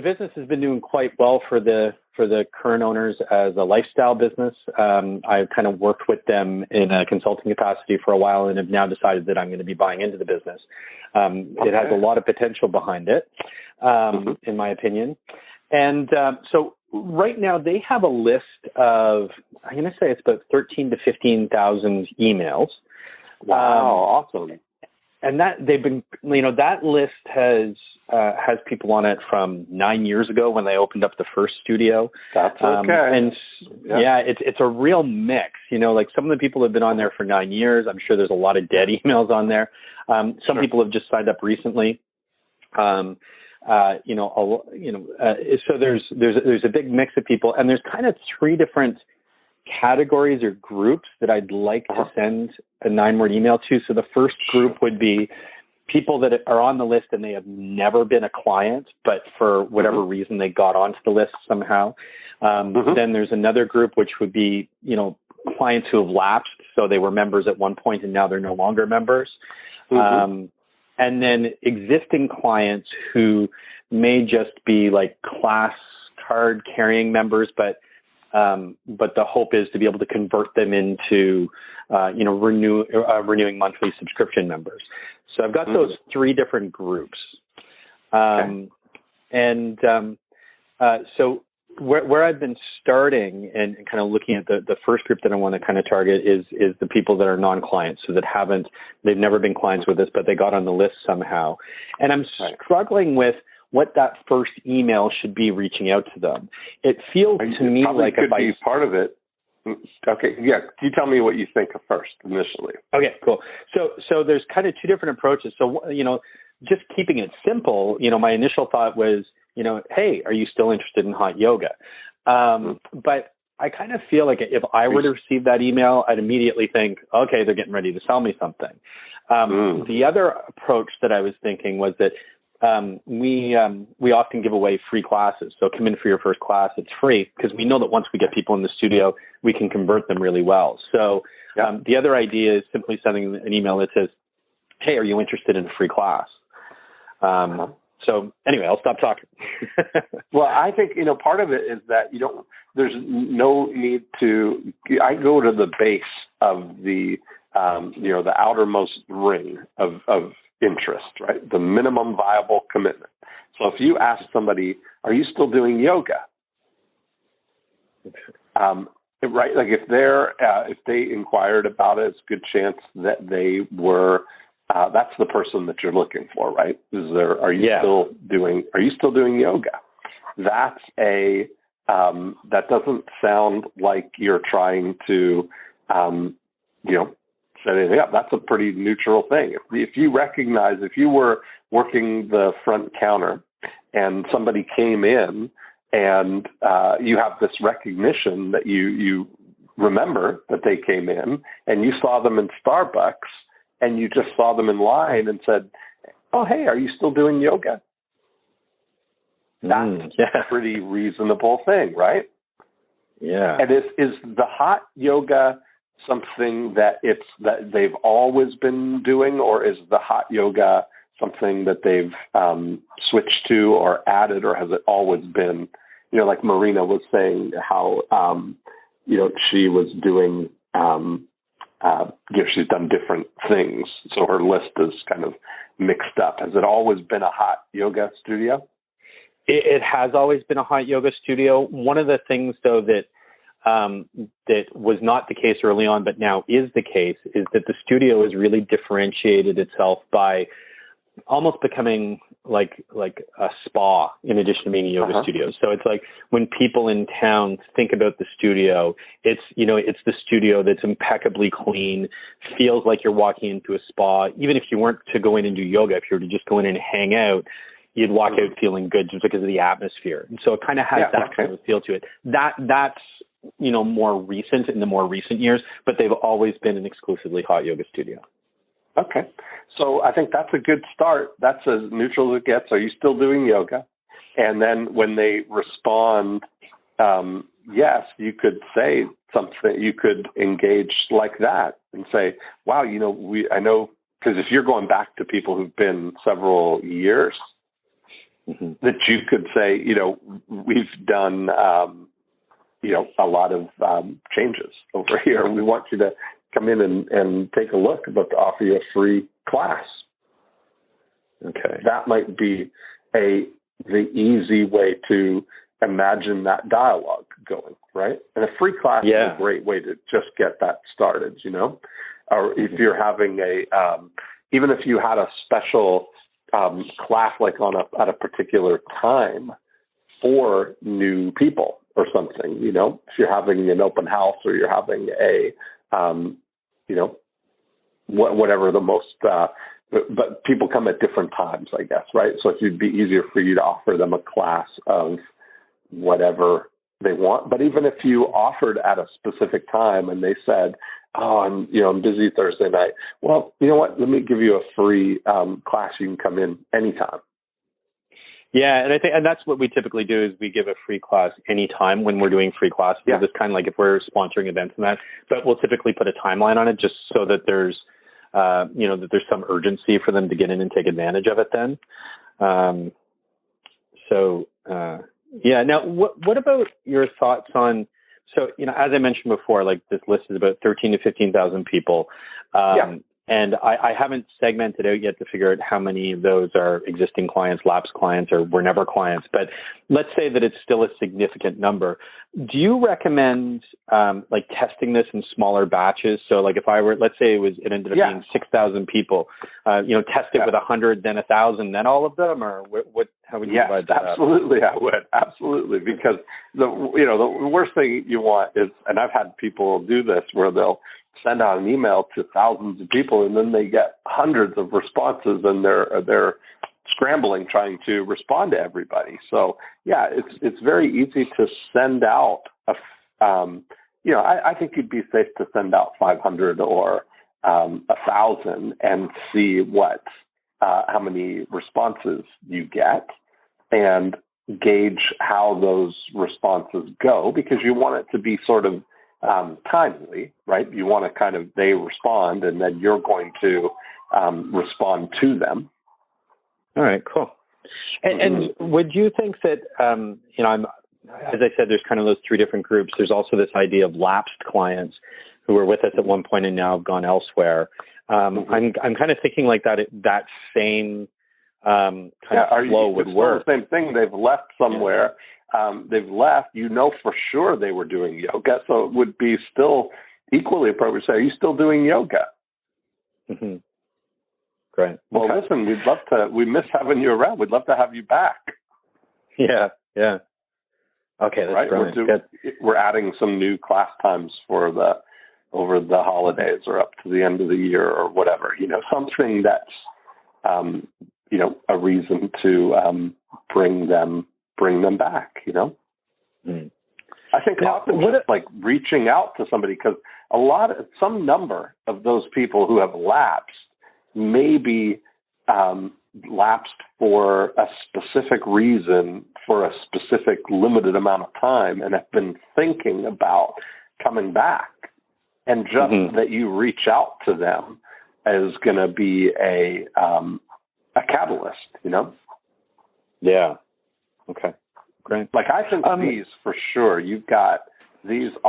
S4: business has been doing quite well for the current owners as a lifestyle business. I've kind of worked with them in a consulting capacity for a while, and have now decided that I'm going to be buying into the business. It has a lot of potential behind it, in my opinion. And so right now they have a list of, I'm going to say it's about 13 to 15,000 emails.
S2: Wow, awesome.
S4: And that they've been, that list has people on it from 9 years ago when they opened up the first studio.
S2: That's okay.
S4: And it's a real mix. Like some of the people have been on there for 9 years. I'm sure there's a lot of dead emails on there. Some people have just signed up recently. So there's a big mix of people, and there's kind of 3 different categories or groups that I'd like to send a 9-word email to. So the first group would be people that are on the list and they have never been a client, but for whatever reason they got onto the list somehow. Then there's another group which would be, clients who have lapsed. So they were members at one point and now they're no longer members. And then existing clients who may just be like class card carrying members, but the hope is to be able to convert them into, renewing monthly subscription members. So I've got those 3 different groups. And so where I've been starting and kind of looking at the first group that I want to kind of target is the people that are non-clients, so they've never been clients with us, but they got on the list somehow. And I'm struggling with what that first email should be reaching out to them. It feels to me like
S2: could be part of it. Okay, yeah. You tell me what you think of first initially.
S4: Okay, cool. So there's kind of two different approaches. So, just keeping it simple, my initial thought was, hey, are you still interested in hot yoga? But I kind of feel like if I were to receive that email, I'd immediately think, okay, they're getting ready to sell me something. The other approach that I was thinking was that we often give away free classes. So come in for your first class. It's free because we know that once we get people in the studio, we can convert them really well. So the other idea is simply sending an email that says, hey, are you interested in a free class? So anyway, I'll stop talking.
S2: Well, I think, part of it is that there's no need to, I go to the base of the outermost ring of interest, right? The minimum viable commitment. So if you ask somebody, are you still doing yoga? Right. Like if they inquired about it, it's a good chance that they were, that's the person that you're looking for, right? Are you still doing yoga? That's that doesn't sound like you're trying to, set anything up. That's a pretty neutral thing. If you recognize, if you were working the front counter and somebody came in and you have this recognition that you remember that they came in and you saw them in Starbucks and you just saw them in line and said, oh, hey, are you still doing yoga? That's a pretty reasonable thing, right?
S4: Yeah.
S2: And is the hot yoga something that they've always been doing, or is the hot yoga something that they've switched to or added, or has it always been, like Marina was saying how, she was doing, she's done different things. So her list is kind of mixed up. Has it always been a hot yoga studio?
S4: It has always been a hot yoga studio. One of the things, though, that was not the case early on, but now is the case, is that the studio has really differentiated itself by almost becoming like a spa in addition to being a yoga studio. So it's like when people in town think about the studio, it's the studio that's impeccably clean, feels like you're walking into a spa. Even if you weren't to go in and do yoga, if you were to just go in and hang out, you'd walk out feeling good just because of the atmosphere. And so it kind of has that kind of feel to it. That's more recent in the more recent years, but they've always been an exclusively hot yoga studio.
S2: Okay. So I think that's a good start. That's as neutral as it gets. Are you still doing yoga? And then when they respond, yes, you could say something, you could engage like that and say, wow, I know, because if you're going back to people who've been several years, that you could say, we've done, a lot of changes over here. We want you to come in and take a look, but to offer you a free class. Okay. That might be the easy way to imagine that dialogue going, right? And a free class is a great way to just get that started, Or if you're having even if you had a special class like at a particular time for new people or something, if you're having an open house or you're having whatever the most, but people come at different times, I guess, right? So it'd be easier for you to offer them a class of whatever they want. But even if you offered at a specific time and they said, oh, I'm busy Thursday night. Well, you know what? Let me give you a free class. You can come in anytime.
S4: Yeah, and I think, and that's what we typically do is we give a free class anytime when we're doing free classes. Yeah. Just kind of like if we're sponsoring events and that, but we'll typically put a timeline on it just so that there's, that there's some urgency for them to get in and take advantage of it then. Now what about your thoughts on, so, as I mentioned before, like this list is about 13 to 15,000 people. And I haven't segmented out yet to figure out how many of those are existing clients, lapsed clients, or were never clients. But let's say that it's still a significant number. Do you recommend like testing this in smaller batches? So like if I were, let's say it ended up being 6,000 people, test it with 100, then 1,000, then all of them, or how would you divide that
S2: absolutely, up? I would. Absolutely. Because the worst thing you want is, and I've had people do this where they'll send out an email to thousands of people and then they get hundreds of responses and they're scrambling trying to respond to everybody. So yeah, it's very easy to send out I think you'd be safe to send out 500 or 1,000 and see how many responses you get and gauge how those responses go, because you want it to be sort of timely, right? You want to they respond and then you're going to respond to them.
S4: All right, cool. And would you think that, as I said, there's kind of those three different groups. There's also this idea of lapsed clients who were with us at one point and now have gone elsewhere. I'm kind of thinking like that same kind of flow would work.
S2: The same thing. They've left somewhere. They've left. For sure they were doing yoga, so it would be still equally appropriate to say, "Are you still doing yoga?"
S4: Mm-hmm. Great.
S2: Well, listen, we'd love to. We miss having you around. We'd love to have you back.
S4: Yeah. Okay, that's
S2: right.
S4: brilliant.
S2: We're adding some new class times for over the holidays or up to the end of the year or whatever. Something that's a reason to bring them back. I think often just like reaching out to somebody, because some number of those people who have lapsed may be lapsed for a specific reason for a specific limited amount of time and have been thinking about coming back, and just that you reach out to them is going to be a catalyst,
S4: Yeah. Okay. Great.
S2: Like I think these for sure. You've got enough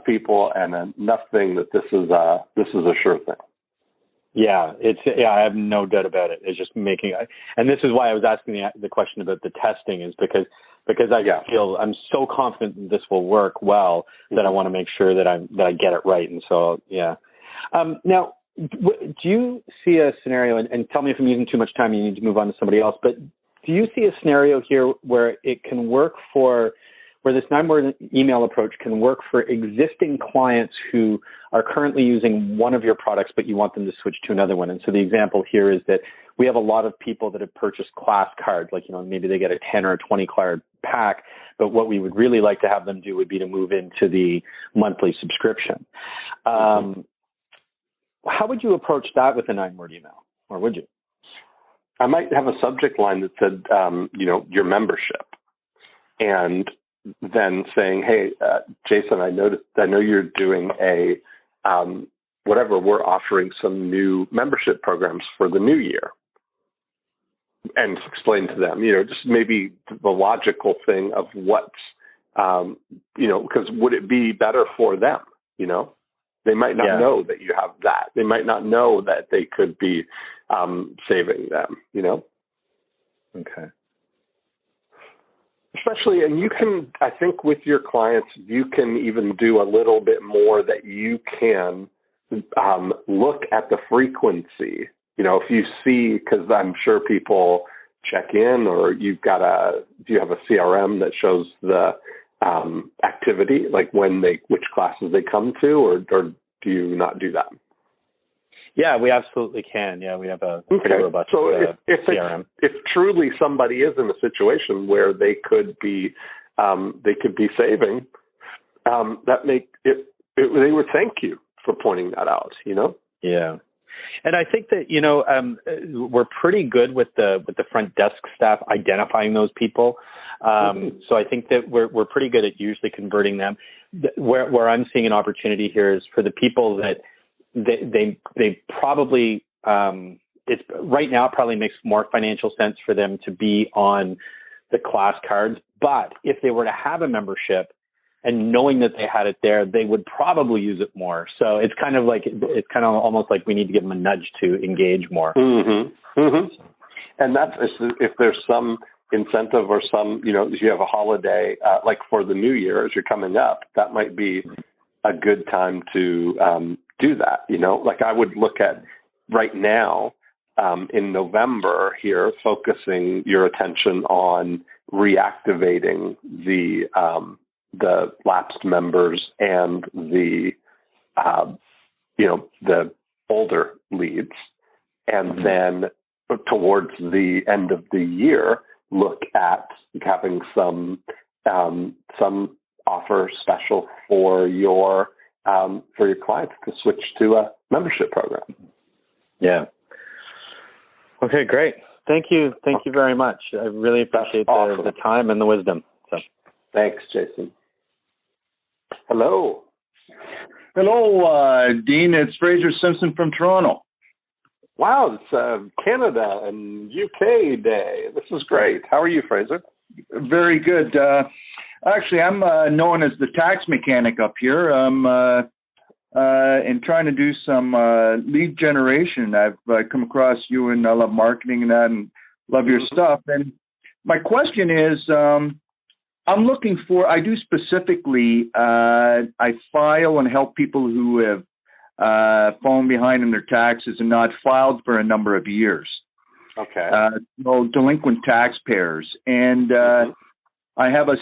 S2: people and enough thing that this is a sure thing.
S4: Yeah, I have no doubt about it. It's just and this is why I was asking the question about the testing, is because I feel I'm so confident that this will work well that I want to make sure that I get it right. And so, yeah. Now, do you see a scenario, and tell me if I'm using too much time, you need to move on to somebody else, but do you see a scenario here where it can work where this 9-word email approach can work for existing clients who are currently using one of your products, but you want them to switch to another one? And so the example here is that we have a lot of people that have purchased class cards, like, maybe they get a 10 or a 20 card pack, but what we would really like to have them do would be to move into the monthly subscription. How would you approach that with a 9-word email, or would you?
S2: I might have a subject line that said, your membership, and then saying, "Hey, Jason, I know you're doing we're offering some new membership programs for the new year," and explain to them, just maybe the logical thing of what's, because would it be better for them? They might not know that you have that. They might not know that they could be saving them.
S4: Okay.
S2: Especially, and you can, I think with your clients, you can even do a little bit more, that you can look at the frequency. If you see, because I'm sure people check in, or do you have a CRM that shows the activity, like which classes they come to, or do you not do that?
S4: Yeah, we absolutely can. Yeah, we have a pretty robust CRM.
S2: If truly somebody is in a situation where they could be saving, they would thank you for pointing that out.
S4: Yeah. And I think that, we're pretty good with the front desk staff identifying those people. So I think that we're pretty good at usually converting them. Where I'm seeing an opportunity here is for the people that they probably, it's right now, it probably makes more financial sense for them to be on the class cards. But if they were to have a membership, and knowing that they had it there, they would probably use it more. So it's kind of almost like we need to give them a nudge to engage more.
S2: Mm-hmm. Mm-hmm. And that's if there's some incentive or some, if you have a holiday, like for the new year as you're coming up, that might be a good time to do that. Like I would look at right now in November here, focusing your attention on reactivating the lapsed members and the the older leads, and then towards the end of the year, look at having some offer special for your clients to switch to a membership program.
S4: Yeah. Okay, great. Thank you. Thank you very much. I really appreciate the time and the wisdom. So.
S2: Thanks, Jason. Hello.
S5: Hello, Dean. It's Fraser Simpson from Toronto.
S2: Wow, it's Canada and UK Day. This is great. How are you, Fraser?
S5: Very good. Actually, I'm known as the tax mechanic up here. I'm and trying to do some lead generation. I've come across you, and I love marketing and that, and love your stuff. And my question is, I'm looking for, I do specifically, I file and help people who have fallen behind in their taxes and not filed for a number of years.
S2: Okay.
S5: Delinquent taxpayers. And I have a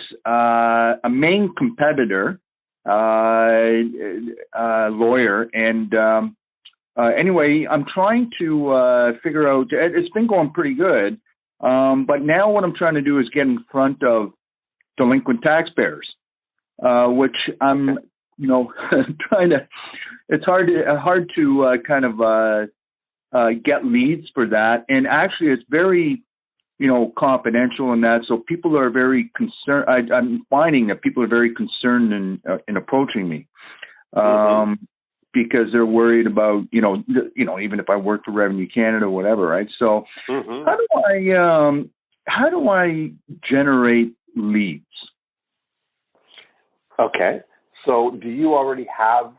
S5: main competitor, lawyer. And anyway, I'm trying to figure out, it's been going pretty good. But now what I'm trying to do is get in front of delinquent taxpayers, which I'm, trying to, it's hard to kind of get leads for that. And actually it's very, confidential in that. So people are very concerned. I'm finding that people are very concerned in approaching me, because they're worried about, even if I work for Revenue Canada or whatever, right? So how do I generate leads?
S2: Okay. So do you already have,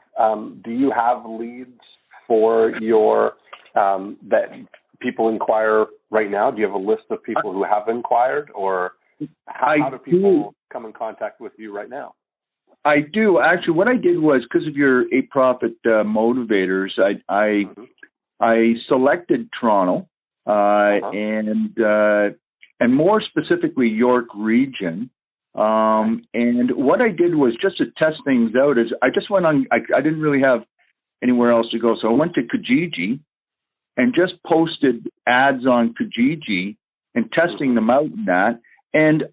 S2: leads for your, that people inquire right now? Do you have a list of people who have inquired, or how do people come in contact with you right now?
S5: I do. Actually, what I did was, because of your 8-Profit motivators, I selected Toronto, and more specifically York Region. And what I did was, just to test things out, is I just went on, I didn't really have anywhere else to go. So I went to Kijiji and just posted ads on Kijiji and testing them out in that. And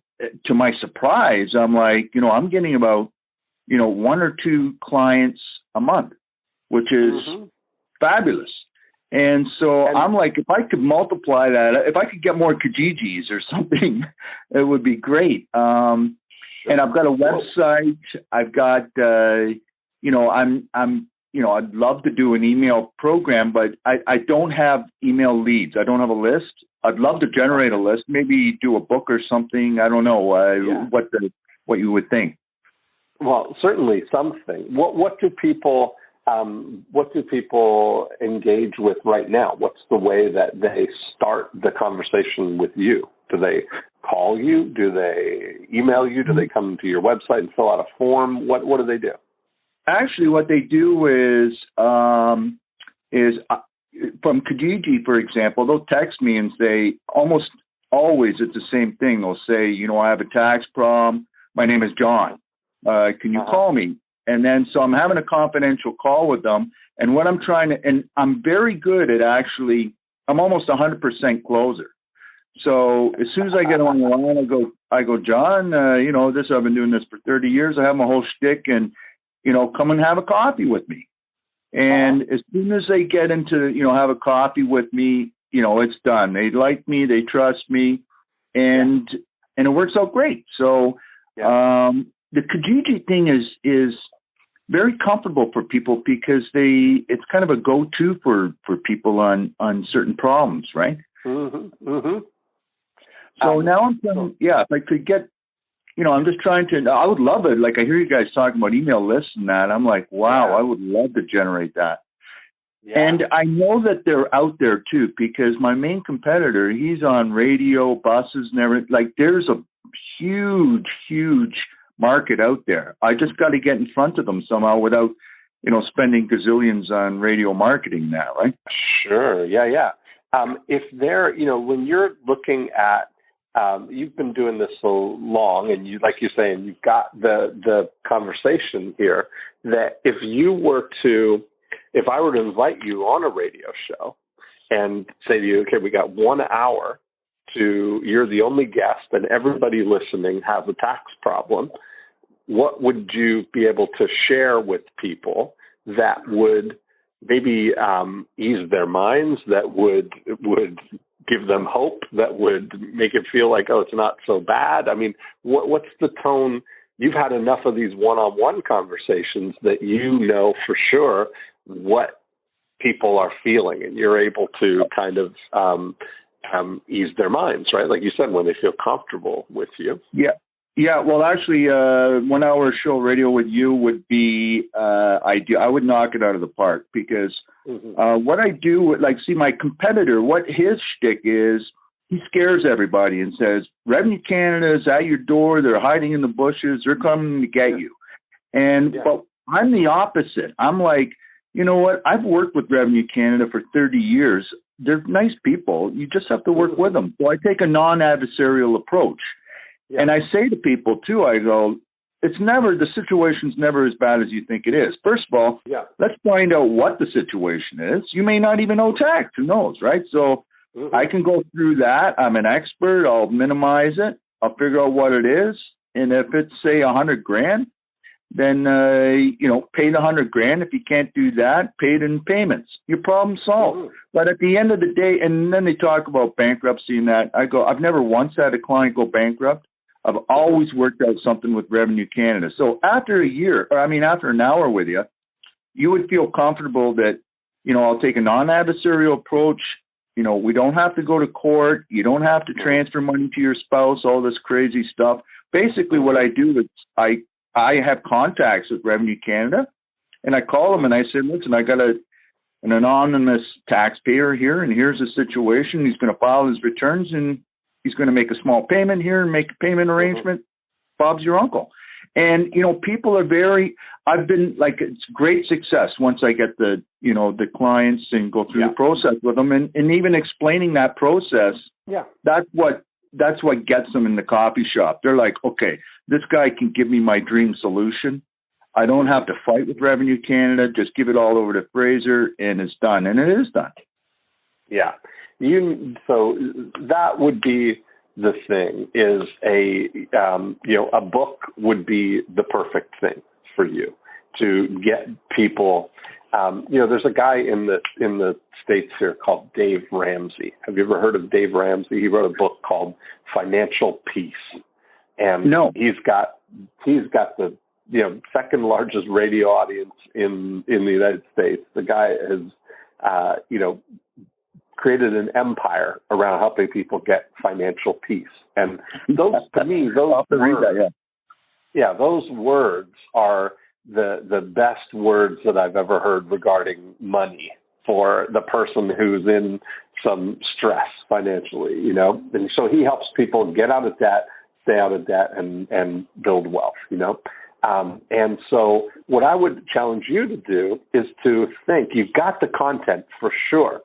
S5: to my surprise, I'm like, I'm getting about, 1 or 2 clients a month, which is fabulous. And so I'm like, if I could multiply that, if I could get more Kijijis or something, it would be great. And I've got a website. I've got, I'd love to do an email program, but I don't have email leads. I don't have a list. I'd love to generate a list, maybe do a book or something. I don't know what you would think.
S2: Well, certainly something. What do people engage with right now? What's the way that they start the conversation with you? Do they call you? Do they email you? Do they come to your website and fill out a form? What do they do?
S5: Actually, what they do is from Kijiji, for example, they'll text me and say, almost always it's the same thing. They'll say, I have a tax problem. My name is John. Can you call me? And then, so I'm having a confidential call with them. And what I'm trying to, and I'm very good at actually, I'm almost 100% closer. So as soon as I get on the line, I go, John, I've been doing this for 30 years. I have my whole shtick, and, come and have a coffee with me. And as soon as they get into, have a coffee with me, it's done. They like me, they trust me, and it works out great. So, the Kijiji thing is very comfortable for people, because it's kind of a go-to for people on certain problems, right? So now I'm thinking, if I could get I'm just trying to, I would love it. Like I hear you guys talking about email lists and that. I'm like, wow, I would love to generate that. Yeah. And I know that they're out there too, because my main competitor, he's on radio, buses, and everything. Like there's a huge, huge market out there. I just got to get in front of them somehow without, spending gazillions on radio marketing now, right?
S2: Sure. Yeah. If they're, when you're looking at, you've been doing this so long, and you, like you're saying, you've got the conversation here that if I were to invite you on a radio show and say to you, okay, we got 1 hour you're the only guest and everybody listening has a tax problem, what would you be able to share with people that would maybe ease their minds, that would give them hope, that would make it feel like, oh, it's not so bad? I mean, what's the tone? You've had enough of these one-on-one conversations that you know for sure what people are feeling, and you're able to kind of ease their minds, right? Like you said, when they feel comfortable with you.
S5: Yeah. Yeah. Well, actually, 1 hour show radio with you would be ideal. I would knock it out of the park because what I do, my competitor, what his shtick is, he scares everybody and says, Revenue Canada is at your door. They're hiding in the bushes. They're coming to get you. But I'm the opposite. I'm like, you know what? I've worked with Revenue Canada for 30 years. They're nice people. You just have to work with them. So I take a non-adversarial approach. Yeah. And I say to people, too, I go, the situation's never as bad as you think it is. First of all, let's find out what the situation is. You may not even know tax. Who knows, right? So I can go through that. I'm an expert. I'll minimize it. I'll figure out what it is. And if it's, say, $100,000, then, pay the $100,000. If you can't do that, pay it in payments. Your problem solved. But at the end of the day, and then they talk about bankruptcy and that, I go, I've never once had a client go bankrupt. I've always worked out something with Revenue Canada. So after after an hour with you, you would feel comfortable that, I'll take a non-adversarial approach. We don't have to go to court. You don't have to transfer money to your spouse, all this crazy stuff. Basically, what I do is I have contacts with Revenue Canada, and I call them and I say, listen, I got an anonymous taxpayer here, and here's the situation. He's going to file his returns, and he's going to make a small payment here and make a payment arrangement. Bob's your uncle. And, people are it's great success once I get the clients and go through the process with them. And even explaining that process, that's what gets them in the coffee shop. They're like, okay, this guy can give me my dream solution. I don't have to fight with Revenue Canada. Just give it all over to Fraser and it's done. And it is done. Yeah.
S2: So that would be the thing is a book would be the perfect thing for you to get people. There's a guy in the States here called Dave Ramsey. Have you ever heard of Dave Ramsey? He wrote a book called Financial Peace. And he's got the second largest radio audience in the United States. The guy has created an empire around helping people get financial peace. And those words are the best words that I've ever heard regarding money for the person who's in some stress financially, And so he helps people get out of debt, stay out of debt, and build wealth, And so what I would challenge you to do is to think, you've got the content for sure.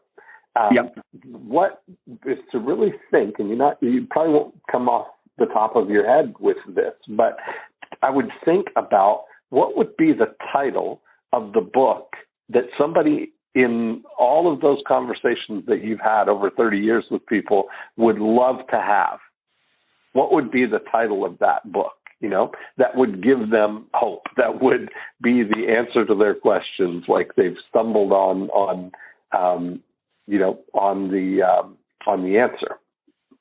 S2: What is to really think, and you probably won't come off the top of your head with this, but I would think about what would be the title of the book that somebody in all of those conversations that you've had over 30 years with people would love to have. What would be the title of that book? That would give them hope. That would be the answer to their questions, like they've stumbled on the answer.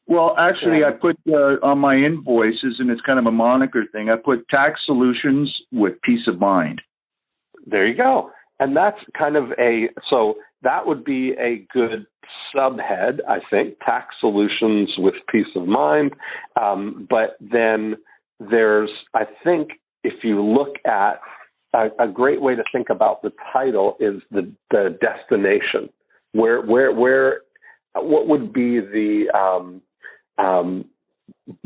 S5: Well, actually, I put on my invoices, and it's kind of a moniker thing, I put tax solutions with peace of mind.
S2: There you go. And that's kind of so that would be a good subhead, I think, tax solutions with peace of mind. But then I think if you look at a great way to think about the title is the destination. Where, what would be the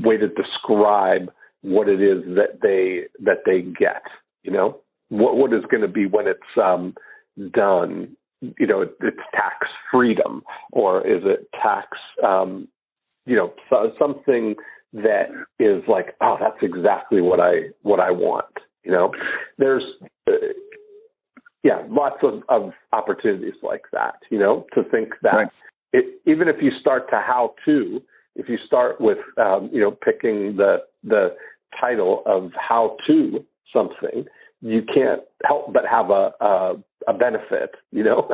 S2: way to describe what it is that they get? You know, what is going to be when it's done? You know, it's tax freedom, or is it tax? You know, something that is like, oh, that's exactly what I want. You know, there's lots of opportunities like that. You know, to think that right. Even if you start to how to, if you start with you know, picking the title of how to something, you can't help but have a benefit. You know,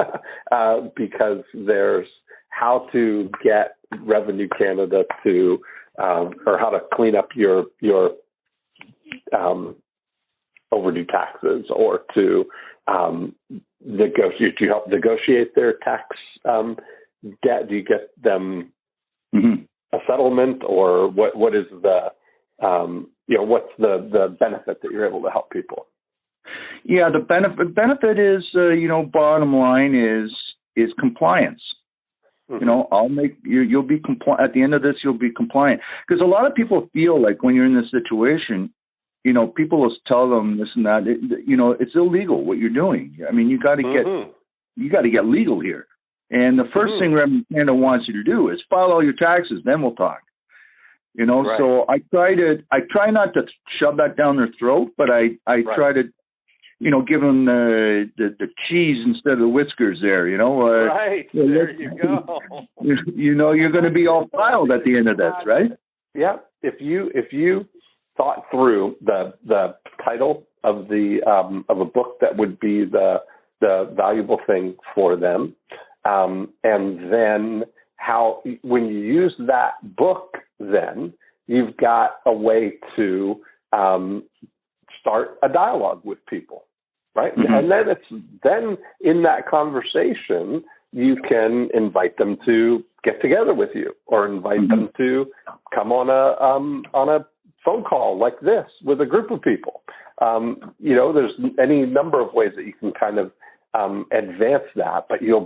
S2: because there's how to get Revenue Canada to, or how to clean up your overdue taxes, or to negotiate. Do you help negotiate their tax debt? Do you get them a settlement, or what is the you know, what's the benefit that you're able to help people?
S5: Yeah, the benefit is you know, bottom line is compliance. You know, I'll make you'll be compliant at the end of this. You'll be compliant, because a lot of people feel like when you're in this situation, you know, people will tell them this and that. You know, it's illegal what you're doing. I mean, you got to get legal here. And the first thing Revenue Canada wants you to do is file all your taxes. Then we'll talk. You know, right. So I try not to shove that down their throat, but I right. try to, you know, give them the cheese instead of the whiskers there, you know.
S2: Right, there you go.
S5: You know, you're going to be all filed at the end of this, right?
S2: Yeah, if you thought through the title of a book that would be the valuable thing for them, and then how, when you use that book, then you've got a way to start a dialogue with people. Right. And then in that conversation, you can invite them to get together with you, or invite them to come on a phone call like this with a group of people. You know, there's any number of ways that you can kind of advance that, but you'll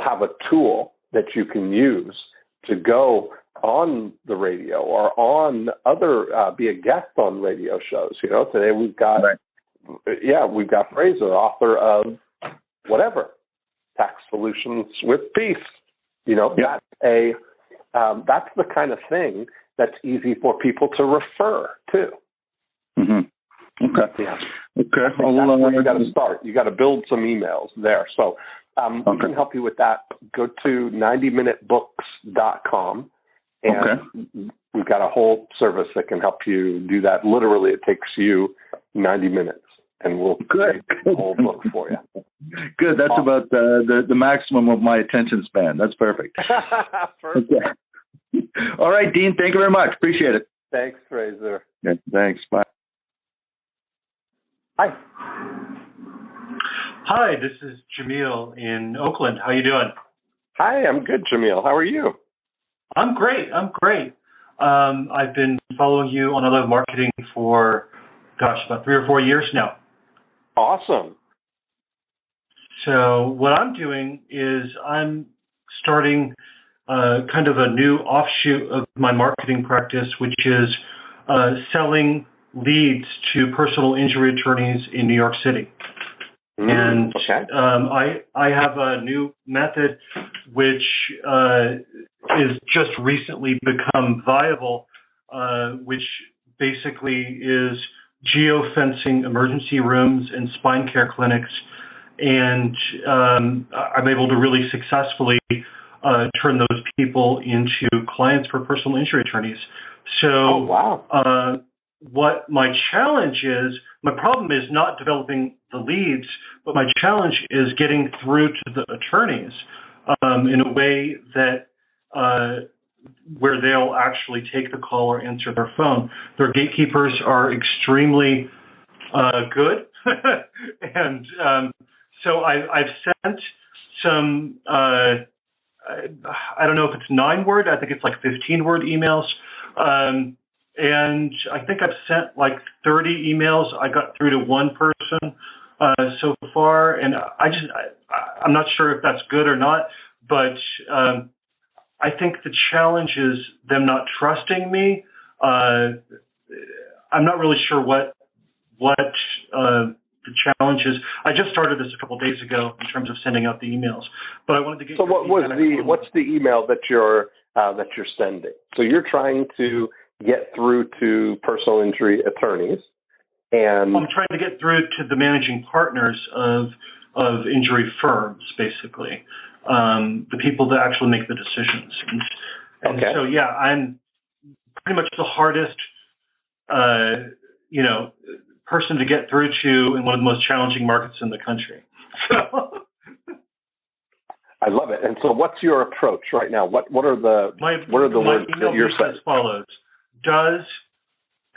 S2: have a tool that you can use to go on the radio or on other, be a guest on radio shows. You know, today we've got, right. We've got Fraser, author of whatever, Tax Solutions with Peace. You know, that's the kind of thing that's easy for people to refer to.
S5: Okay.
S2: Yeah.
S5: Okay.
S2: That's where you got to start. You got to build some emails there. So we can help you with that. Go to 90minutebooks.com, and we've got a whole service that can help you do that. Literally, it takes you 90 minutes, and we'll create the whole book for you.
S5: Good. That's about the maximum of my attention span. That's perfect.
S2: Perfect.
S5: Okay. All right, Dean. Thank you very much. Appreciate it.
S2: Thanks, Fraser.
S5: Yeah, thanks. Bye.
S2: Hi.
S6: Hi, this is Jamil in Oakland. How you doing?
S2: Hi, I'm good, Jamil. How are you?
S6: I'm great. I've been following you on Other Marketing for, about 3 or 4 years now.
S2: Awesome.
S6: So what I'm doing is I'm starting kind of a new offshoot of my marketing practice, which is selling leads to personal injury attorneys in New York City. And I have a new method which is just recently become viable, which basically is geofencing emergency rooms and spine care clinics. And I'm able to really successfully turn those people into clients for personal injury attorneys. So what my challenge is, my problem is not developing the leads, but my challenge is getting through to the attorneys in a way that where they'll actually take the call or answer their phone. Their gatekeepers are extremely good. And so I've sent some, I don't know if it's 9-word, I think it's like 15-word emails and I think I've sent like 30 emails. I got through to one person so far, and I'm not sure if that's good or not, but I think the challenge is them not trusting me. I'm not really sure what the challenge is. I just started this a couple of days ago in terms of sending out the emails, but I wanted to get.
S2: So what's the email that you're sending? So you're trying to get through to personal injury attorneys, and
S6: I'm trying to get through to the managing partners of injury firms, basically, the people that actually make the decisions. And
S2: okay.
S6: So yeah, I'm pretty much the hardest, person to get through to in one of the most challenging markets in the country. So.
S2: I love it. And so what's your approach right now? What are the words that you're saying?
S6: As follows: does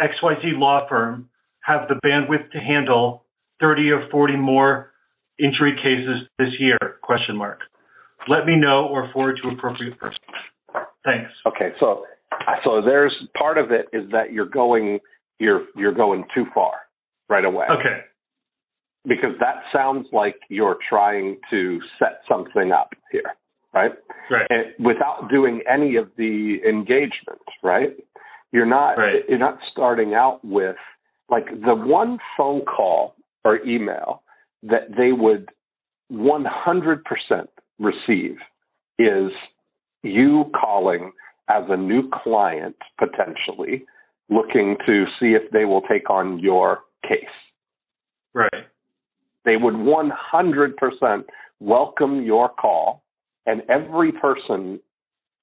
S6: XYZ law firm have the bandwidth to handle 30 or 40 more injury cases this year? Question mark. Let me know or forward to appropriate person. Thanks.
S2: Okay, so there's part of it is that you're going too far right away.
S6: Okay.
S2: Because that sounds like you're trying to set something up here, right?
S6: Right.
S2: And without doing any of the engagement, right? You're not starting out with like the one phone call or email that they would 100% receive is you calling as a new client, potentially looking to see if they will take on your case.
S6: Right.
S2: They would 100% welcome your call, and every person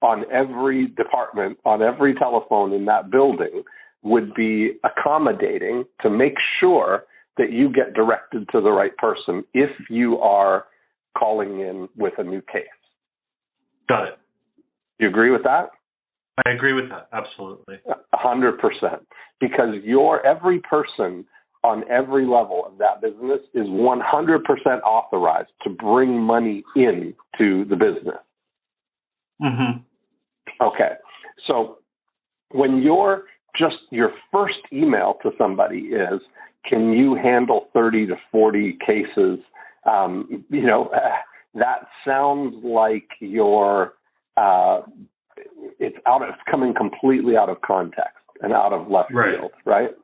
S2: on every department, on every telephone in that building would be accommodating to make sure that you get directed to the right person if you are calling in with a new case.
S6: Got it.
S2: You agree with that?
S6: I agree with that. Absolutely.
S2: 100%. Because every person on every level of that business is 100% authorized to bring money in to the business.
S6: Mm-hmm.
S2: Okay. So when your first email to somebody is, can you handle 30 to 40 cases? That sounds like it's coming completely out of context and out of left field, right?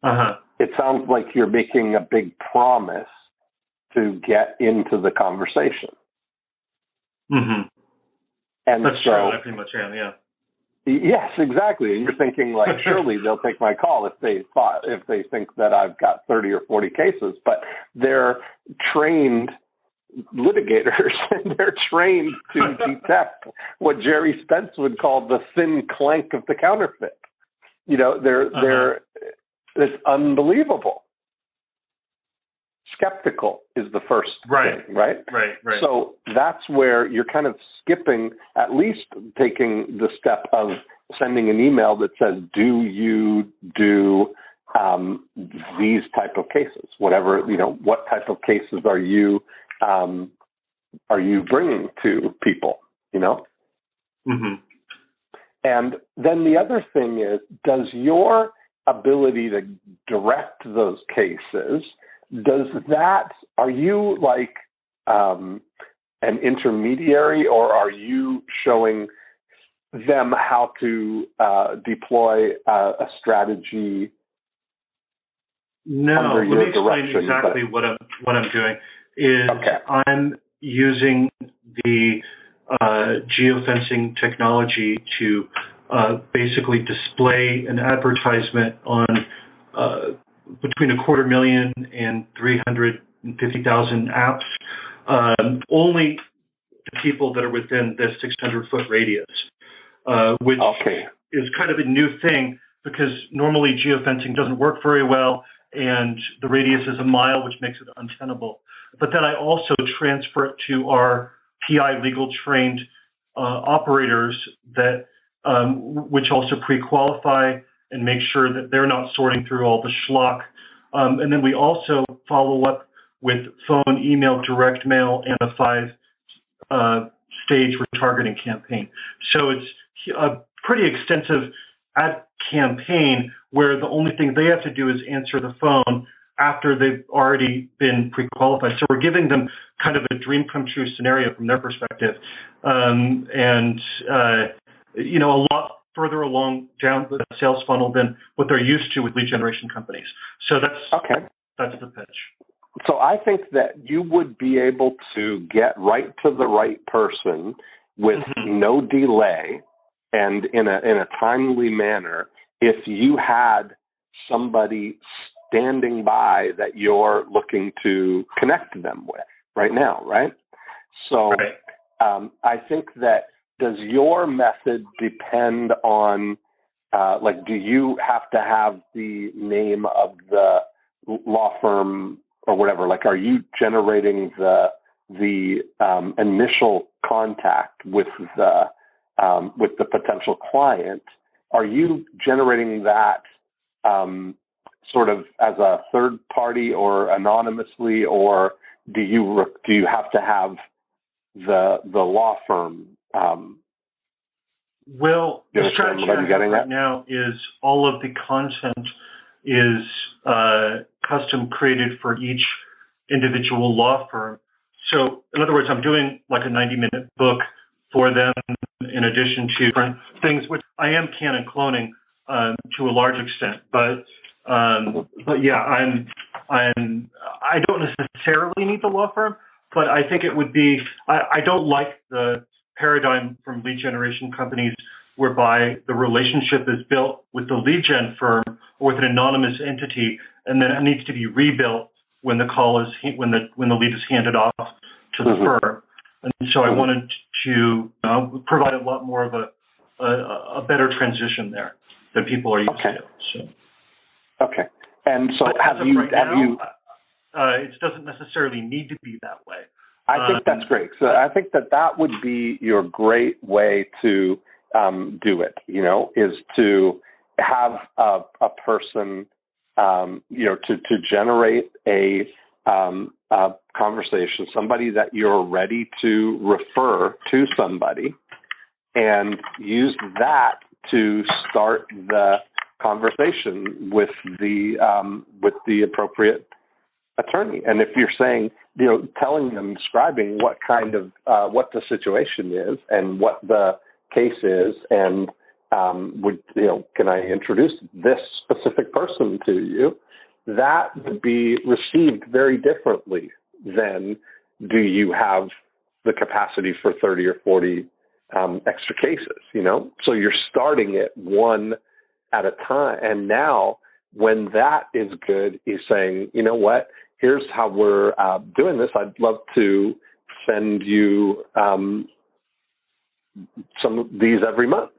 S6: Uh-huh.
S2: It sounds like you're making a big promise to get into the conversation.
S6: Mm-hmm.
S2: And
S6: that's true. I pretty much am, yeah.
S2: Yes, exactly. And you're thinking like, surely they'll take my call if they think that I've got 30 or 40 cases, but they're trained litigators and they're trained to detect what Jerry Spence would call the thin clank of the counterfeit. It's unbelievable. Skeptical is the first thing, right?
S6: Right.
S2: So that's where you're kind of skipping, at least taking the step of sending an email that says, do you do these type of cases? Whatever, what type of cases are you bringing to people,
S6: Mm-hmm.
S2: And then the other thing is, does your ability to direct those cases, are you like an intermediary, or are you showing them how to deploy a strategy?
S6: No, let me explain exactly what I'm doing. I'm using the geofencing technology to basically display an advertisement on between 250,000 and 350,000 apps, only to people that are within the 600-foot radius, which is kind of a new thing because normally geofencing doesn't work very well, and the radius is a mile, which makes it untenable. But then I also transfer it to our PI legal trained operators that which also pre-qualify and make sure that they're not sorting through all the schlock. And then we also follow up with phone, email, direct mail, and a 5-stage retargeting campaign. So it's a pretty extensive ad campaign where the only thing they have to do is answer the phone after they've already been pre-qualified. So we're giving them kind of a dream come true scenario from their perspective, a lot further along down the sales funnel than what they're used to with lead generation companies. So that's the pitch.
S2: So I think that you would be able to get right to the right person with no delay and in a timely manner if you had somebody standing by that you're looking to connect them with right now, right? So I think that, does your method depend on, do you have to have the name of the law firm or whatever? Like, are you generating the initial contact with the potential client? Are you generating that sort of as a third party or anonymously, or do you have to have the law firm?
S6: Well, the strategy I have right now is all of the content is custom created for each individual law firm. So, in other words, I'm doing like a 90-minute book for them in addition to different things, which I am canon cloning to a large extent. But yeah, I don't necessarily need the law firm, but I think it would be. I don't like the paradigm from lead generation companies whereby the relationship is built with the lead gen firm or with an anonymous entity, and then it needs to be rebuilt when the when the lead is handed off to the firm. And so I wanted to provide a lot more of a better transition there than people are used to. So.
S2: Okay. And so
S6: it doesn't necessarily need to be that way.
S2: I think that's great. So I think that would be your great way to do it, is to have a person, to generate a conversation, somebody that you're ready to refer to somebody, and use that to start the conversation with the appropriate attorney. And if you're saying, telling them, describing what kind of what the situation is and what the case is, and can I introduce this specific person to you? That would be received very differently than, do you have the capacity for 30 or 40 extra cases? So you're starting it one at a time, and now when that is good, he's saying, you know what? Here's how we're doing this. I'd love to send you some of these every month.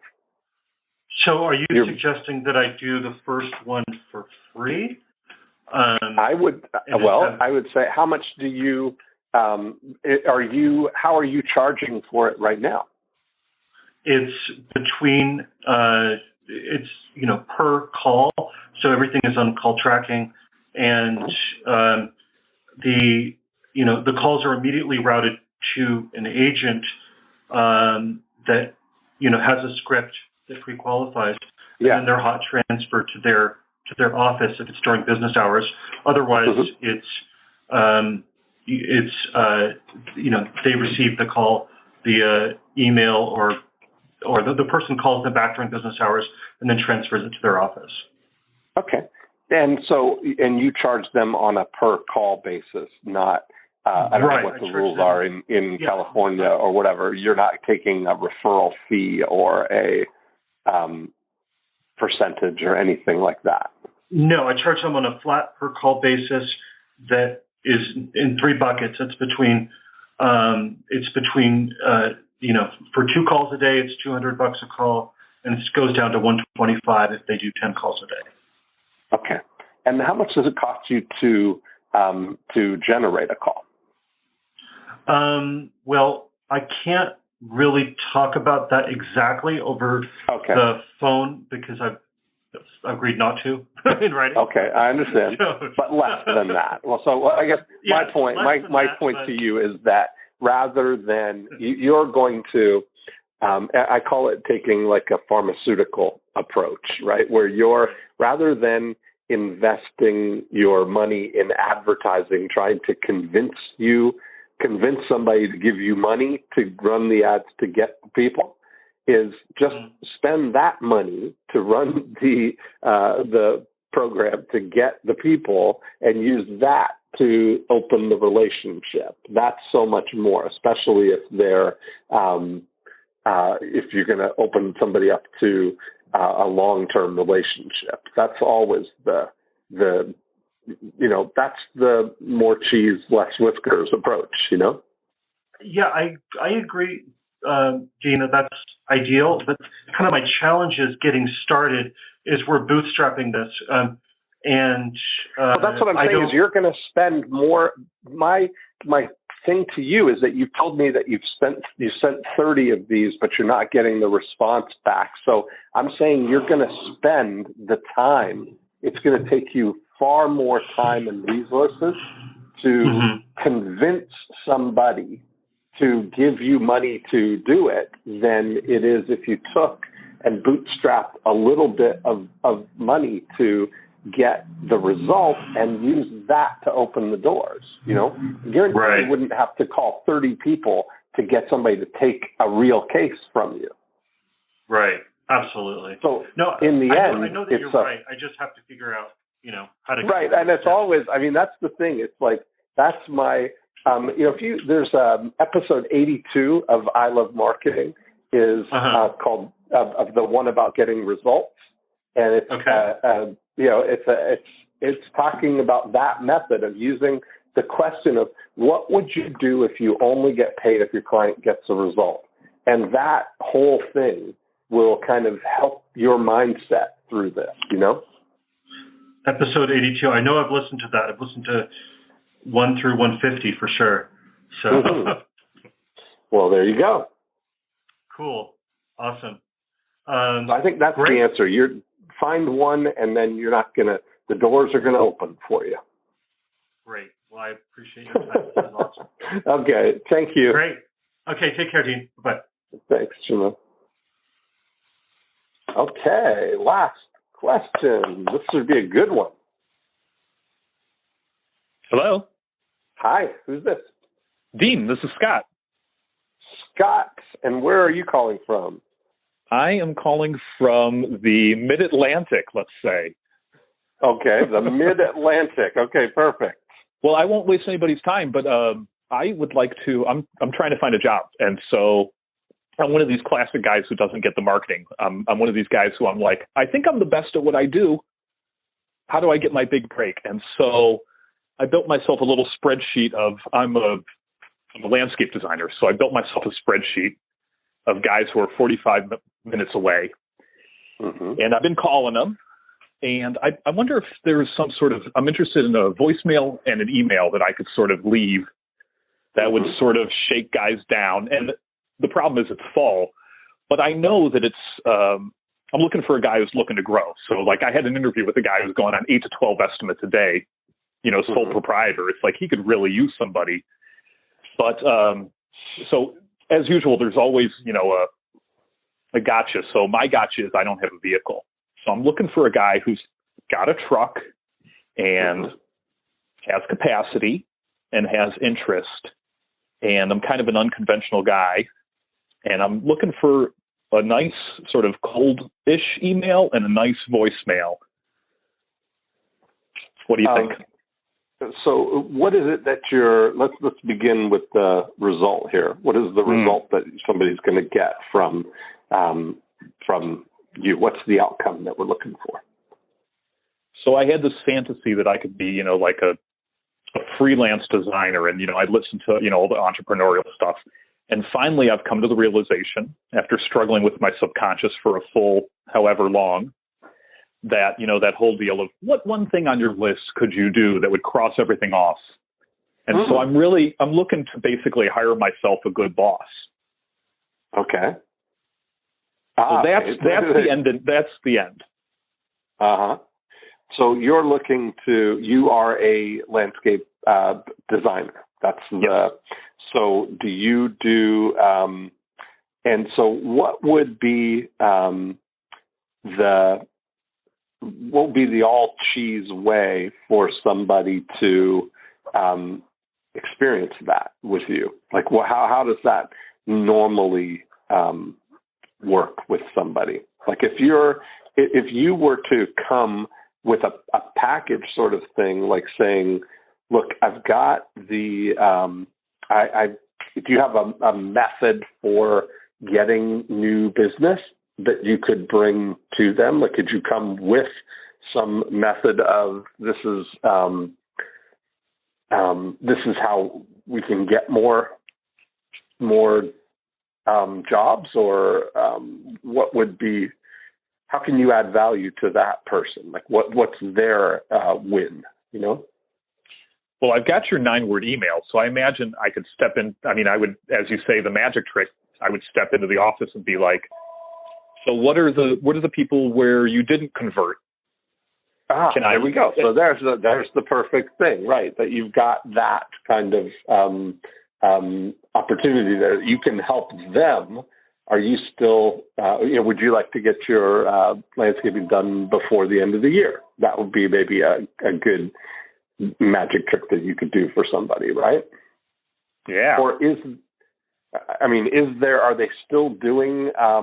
S6: So are you suggesting that I do the first one for free?
S2: I would say, how much do you, how are you charging for it right now?
S6: It's between, per call. So everything is on call tracking, and the calls are immediately routed to an agent that has a script that pre-qualifies, and then they're hot transferred to their office if it's during business hours. Otherwise, it's they receive the call via email, or the person calls them back during business hours and then transfers it to their office.
S2: Okay. And so, and you charge them on a per call basis, not, I don't know what the rules are in California or whatever. You're not taking a referral fee or a percentage or anything like that.
S6: No, I charge them on a flat per call basis that is in three buckets. It's between for 2 calls a day, it's $200 a call, and it goes down to $125 if they do 10 calls a day.
S2: Okay. And how much does it cost you to generate a call?
S6: Well, I can't really talk about that exactly over the phone because I've agreed not to in writing.
S2: Okay, I understand, but less than that. Well, so I guess my point to you is that rather than you're going to I call it taking like a pharmaceutical approach, right? Where you're, rather than investing your money in advertising, trying to convince somebody to give you money to run the ads to get people, is just spend that money to run the program to get the people and use that to open the relationship. That's so much more, especially if they're if you're going to open somebody up to a long-term relationship. That's always the that's the more cheese, less whiskers approach,
S6: Yeah, I agree, Gina, that's ideal. But kind of my challenge is getting started is we're bootstrapping this.
S2: Well, that's what I'm saying is you're going to spend more. My thing to you is that you've told me that you sent 30 of these, but you're not getting the response back. So I'm saying you're going to spend the time. It's going to take you far more time and resources to convince somebody to give you money to do it than it is if you took and bootstrapped a little bit of money to get the result and use that to open the doors. Guarantee you wouldn't have to call 30 people to get somebody to take a real case from you.
S6: Right. Absolutely.
S2: So
S6: no,
S2: in the end,
S6: I know that you're right. I just have to figure out, how to.
S2: Right. And it's always, that's the thing. It's like, that's my, there's episode 82 of I Love Marketing is called of the one about getting results. And it's, it's talking about that method of using the question of what would you do if you only get paid if your client gets a result? And that whole thing will kind of help your mindset through this,
S6: Episode 82. I know I've listened to that. I've listened to 1 through 150 for sure. So,
S2: well, there you go.
S6: Cool. Awesome.
S2: I think that's great. The answer. You're find one, and then the doors are going to open for you.
S6: Great. Well, I appreciate your time. This is awesome.
S2: Okay. Thank you.
S6: Great. Okay. Take care, Dean. Bye.
S2: Thanks, Jima. Okay. Last question. This should be a good one.
S7: Hello.
S2: Hi. Who's this?
S7: Dean, this is Scott.
S2: Scott. And where are you calling from?
S7: I am calling from the Mid-Atlantic, let's say.
S2: Okay, the Mid-Atlantic. Okay, perfect.
S7: Well, I won't waste anybody's time, but I would like to. I'm trying to find a job, and so I'm one of these classic guys who doesn't get the marketing. I'm one of these guys who I'm like, I think I'm the best at what I do. How do I get my big break? And so I built myself a little spreadsheet of. I'm a landscape designer, so I built myself a spreadsheet of guys who are 45 minutes away. And I've been calling them. And I wonder if there's some sort of, I'm interested in a voicemail and an email that I could sort of leave that would sort of shake guys down. And the problem is it's fall, but I know that it's, I'm looking for a guy who's looking to grow. So like I had an interview with a guy who's going on 8 to 12 estimates a day, sole proprietor. It's like he could really use somebody. But so as usual, there's always, a gotcha. So my gotcha is I don't have a vehicle. So I'm looking for a guy who's got a truck and has capacity and has interest. And I'm kind of an unconventional guy. And I'm looking for a nice sort of cold-ish email and a nice voicemail. What do you think?
S2: So what is it that let's begin with the result here. What is the result that somebody's going to get from you? What's the outcome that we're looking for?
S7: So I had this fantasy that I could be, like a freelance designer and, I'd listen to, all the entrepreneurial stuff. And finally, I've come to the realization after struggling with my subconscious for a full however long that, that whole deal of what one thing on your list could you do that would cross everything off? And so I'm looking to basically hire myself a good boss.
S2: Okay.
S7: So that's the end. That's the end.
S2: So you are a landscape designer. That's the.
S7: Yes.
S2: So do you do And so what would be the all cheese way for somebody to experience that with you? Like, how does that normally work with somebody? Like, if you were to come with a package sort of thing, like saying, look, I've got the do you have a method for getting new business that you could bring to them? Like, could you come with some method of this is how we can get more jobs, or what would be, how can you add value to that person? Like, what's their win, you know?
S7: Well, I've got your 9-word email, so I imagine I could step in. I mean, I would, as you say, the magic trick, I would step into the office and be like, so what are the people where you didn't convert?
S2: There we go. So there's the perfect thing, right? That you've got that kind of opportunity there. You can help them. Are you still, would you like to get your landscaping done before the end of the year? That would be maybe a good magic trick that you could do for somebody, right?
S7: Yeah.
S2: Or are they still doing, are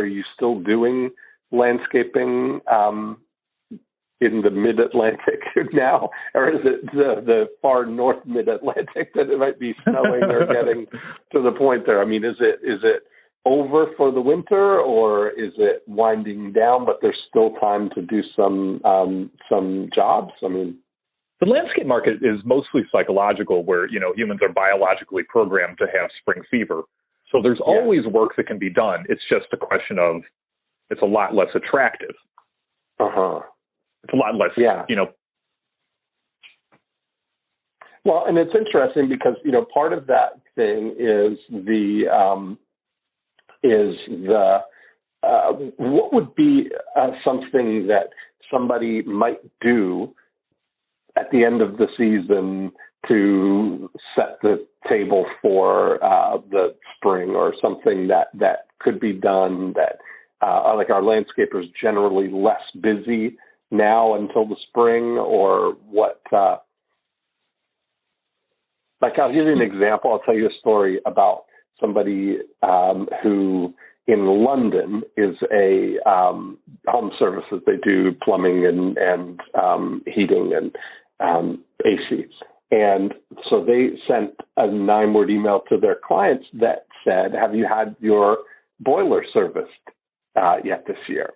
S2: you still doing landscaping in the mid-Atlantic now? Or is it the far north mid-Atlantic that it might be snowing or getting to the point there? I mean, is it over for the winter, or is it winding down, but there's still time to do some jobs? I mean,
S7: the landscape market is mostly psychological, where, humans are biologically programmed to have spring fever. So there's always work that can be done. It's just a question of, it's a lot less attractive. It's a lot less,
S2: Well, and it's interesting because, part of that thing is what would be something that somebody might do at the end of the season to set the table for the spring, or something that could be done that, like, our landscapers generally less busy now until the spring, or what? Like, I'll give you an example. I'll tell you a story about somebody who in London is a home services. They do plumbing and heating and AC. And so they sent a 9-word email to their clients that said, have you had your boiler serviced yet this year?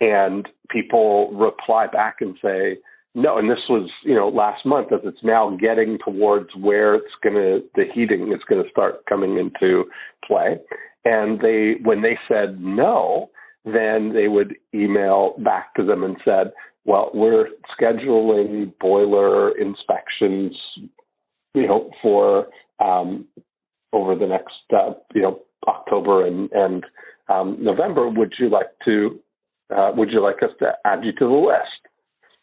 S2: And people reply back and say, no. And this was, last month, as it's now getting towards where the heating is going to start coming into play. And when they said no, then they would email back to them and said, well, we're scheduling boiler inspections, for over the next, October and November. Would you like us to add you to the list?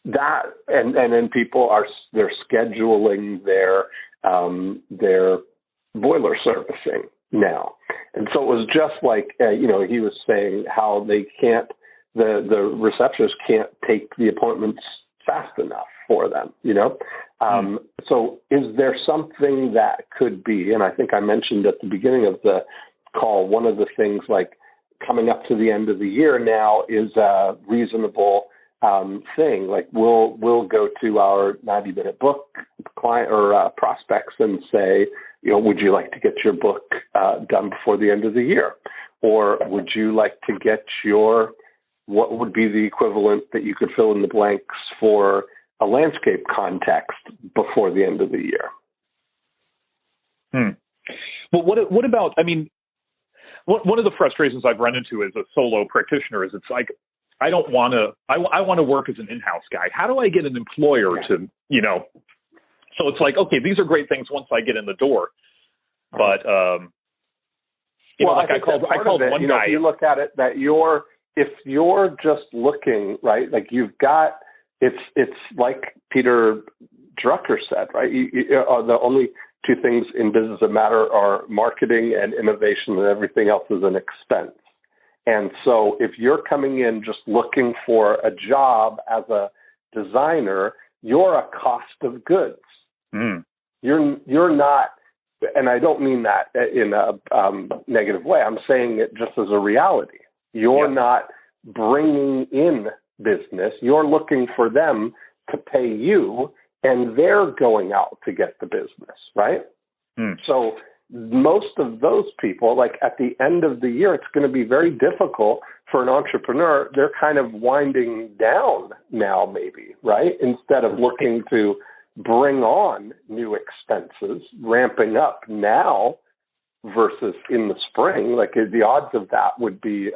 S2: That and then people they're scheduling their boiler servicing now. And so it was just like, he was saying how they can't, the receptionists can't take the appointments fast enough for them, So is there something that could be, and I think I mentioned at the beginning of the call, one of the things, like, coming up to the end of the year now is a reasonable thing. Like, we'll go to our 90-minute book client or prospects and say, would you like to get your book done before the end of the year? Or would you like to get what would be the equivalent that you could fill in the blanks for a landscape context before the end of the year?
S7: Well, what about, one of the frustrations I've run into as a solo practitioner is, it's like, I want to work as an in-house guy. How do I get an employer to, so it's like, okay, these are great things once I get in the door. But, I called one guy.
S2: If you look at it, if you're just looking, right, like, you've got, it's like Peter Drucker said, right? two things in business that matter are marketing and innovation, and everything else is an expense. And so if you're coming in just looking for a job as a designer, you're a cost of goods. You're not, and I don't mean that in a negative way. I'm saying it just as a reality. You're not bringing in business. You're looking for them to pay you, and they're going out to get the business, right? So most of those people, like at the end of the year, it's going to be very difficult for an entrepreneur. They're kind of winding down now, maybe, right? Instead of looking to bring on new expenses, ramping up now versus in the spring. Like the odds of that would be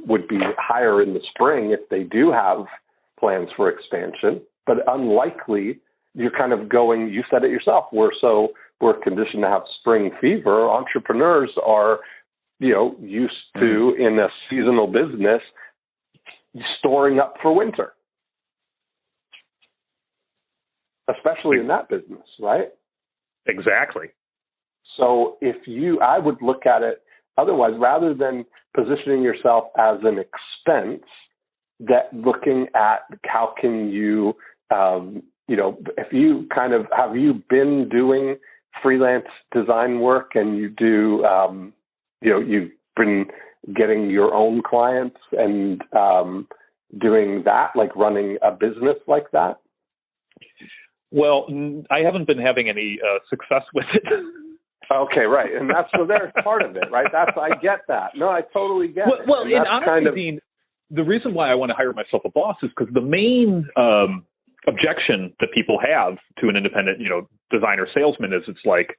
S2: would be higher in the spring if they do have plans for expansion, but unlikely. You're kind of going, you said it yourself, we're conditioned to have spring fever. Entrepreneurs are, used to, in a seasonal business, storing up for winter, especially in that business, right?
S7: Exactly.
S2: So I would look at it otherwise, rather than positioning yourself as an expense, that looking at how can you, if you have you been doing freelance design work and you do, you've been getting your own clients and doing that, like running a business like that?
S7: Well, I haven't been having any success with it.
S2: Okay, right. And there's part of it, right? I get that. No, I totally get it.
S7: Well, and honestly, Dean, the reason why I want to hire myself a boss is because the main objection that people have to an independent, designer salesman is it's like,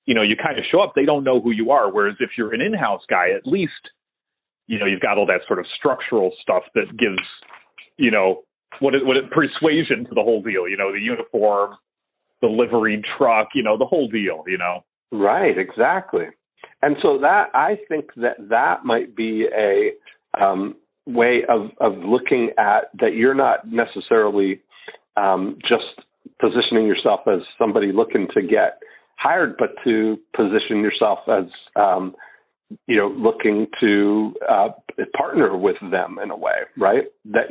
S7: you kind of show up, they don't know who you are. Whereas if you're an in-house guy, at least, you've got all that sort of structural stuff that gives, persuasion to the whole deal, the uniform, the liveried truck, the whole deal,
S2: Right, exactly. And so I think that might be a way of looking at that. You're not necessarily just positioning yourself as somebody looking to get hired, but to position yourself as, looking to partner with them in a way, right? That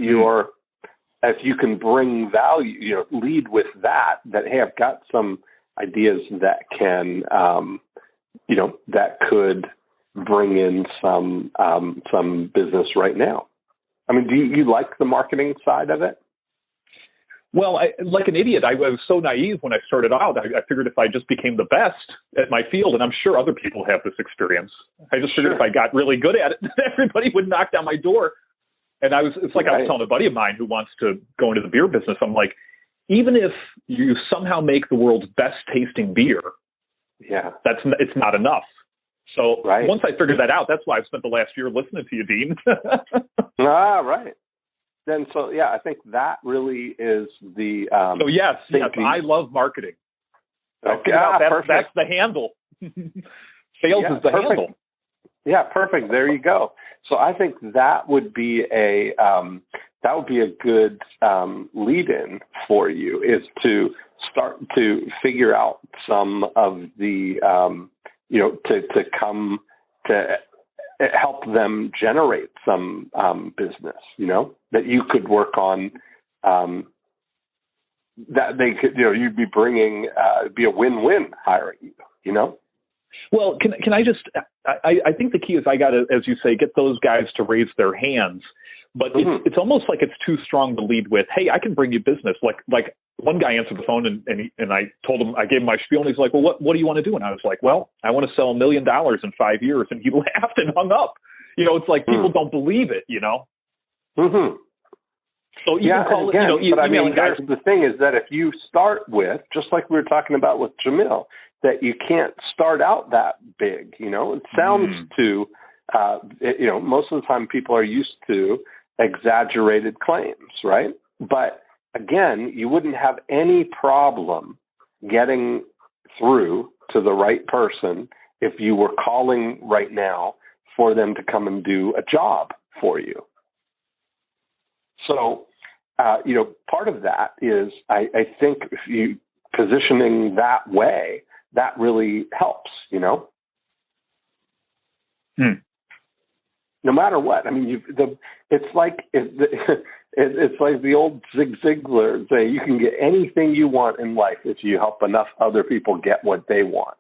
S2: if you can bring value, lead with that, hey, I've got some ideas that can, that could bring in some business right now. I mean, do you like the marketing side of it?
S7: Well, like an idiot, I was so naive when I started out. I figured if I just became the best at my field, and I'm sure other people have this experience, I just figured if I got really good at it, everybody would knock down my door. And it's like I was telling a buddy of mine who wants to go into the beer business. I'm like, even if you somehow make the world's best tasting beer, it's not enough. So once I figured that out, that's why I've spent the last year listening to you, Dean.
S2: Right. Then I think that really is the.
S7: So yes, I love marketing.
S2: Okay,
S7: that's the handle. Sales is the handle.
S2: Yeah, perfect. There you go. So I think that would be a good lead-in for you, is to start to figure out some of the to come to help them generate some business, that you could work on, that they could, you'd be bringing, be a win-win hiring,
S7: Well, can I just, I think the key is I got to, as you say, get those guys to raise their hands, but it's almost like it's too strong to lead with, hey, I can bring you business. Like one guy answered the phone and I told him, I gave him my spiel, and he's like, well, what do you want to do? And I was like, well, I want to sell $1 million in 5 years. And he laughed and hung up. It's like people don't believe it,
S2: Mm-hmm.
S7: So you can call it,
S2: but I mean, the thing is that if you start with, just like we were talking about with Jamil, that you can't start out that big, it sounds to, most of the time people are used to exaggerated claims, right? But again, you wouldn't have any problem getting through to the right person if you were calling right now for them to come and do a job for you. So, part of that is, I think if you positioning that way, that really helps, No matter what. I mean, it's like it's like the old Zig Ziglar say, you can get anything you want in life if you help enough other people get what they want.